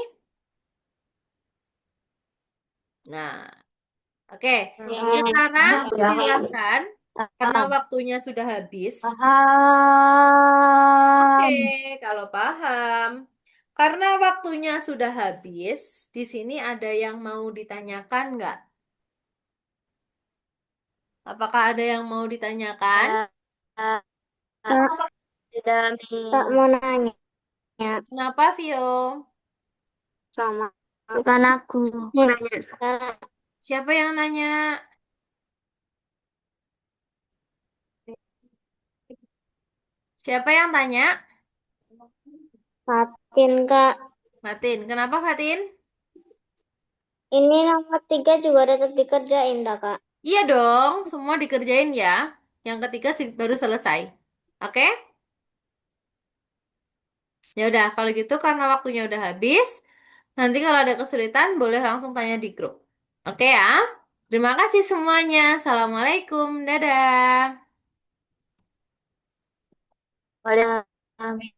Nah, oke. Sekarang silakan karena waktunya sudah habis. Oke, kalau paham. Karena waktunya sudah habis, di sini ada yang mau ditanyakan nggak? Apakah ada yang mau ditanyakan? Tak mau nanya. Kenapa, Vio? Sama. Bukan aku. Mau nanya. Siapa yang nanya? Siapa yang tanya? Fatin, Kak. Fatin. Kenapa, Fatin? Ini nomor 3 juga tetap dikerjain, tak, Kak? Iya dong, semua dikerjain ya. Yang ketiga baru selesai. Oke? Ya udah, kalau gitu karena waktunya udah habis, nanti kalau ada kesulitan boleh langsung tanya di grup. Oke ya? Terima kasih semuanya. Assalamualaikum. Dadah. Boleh.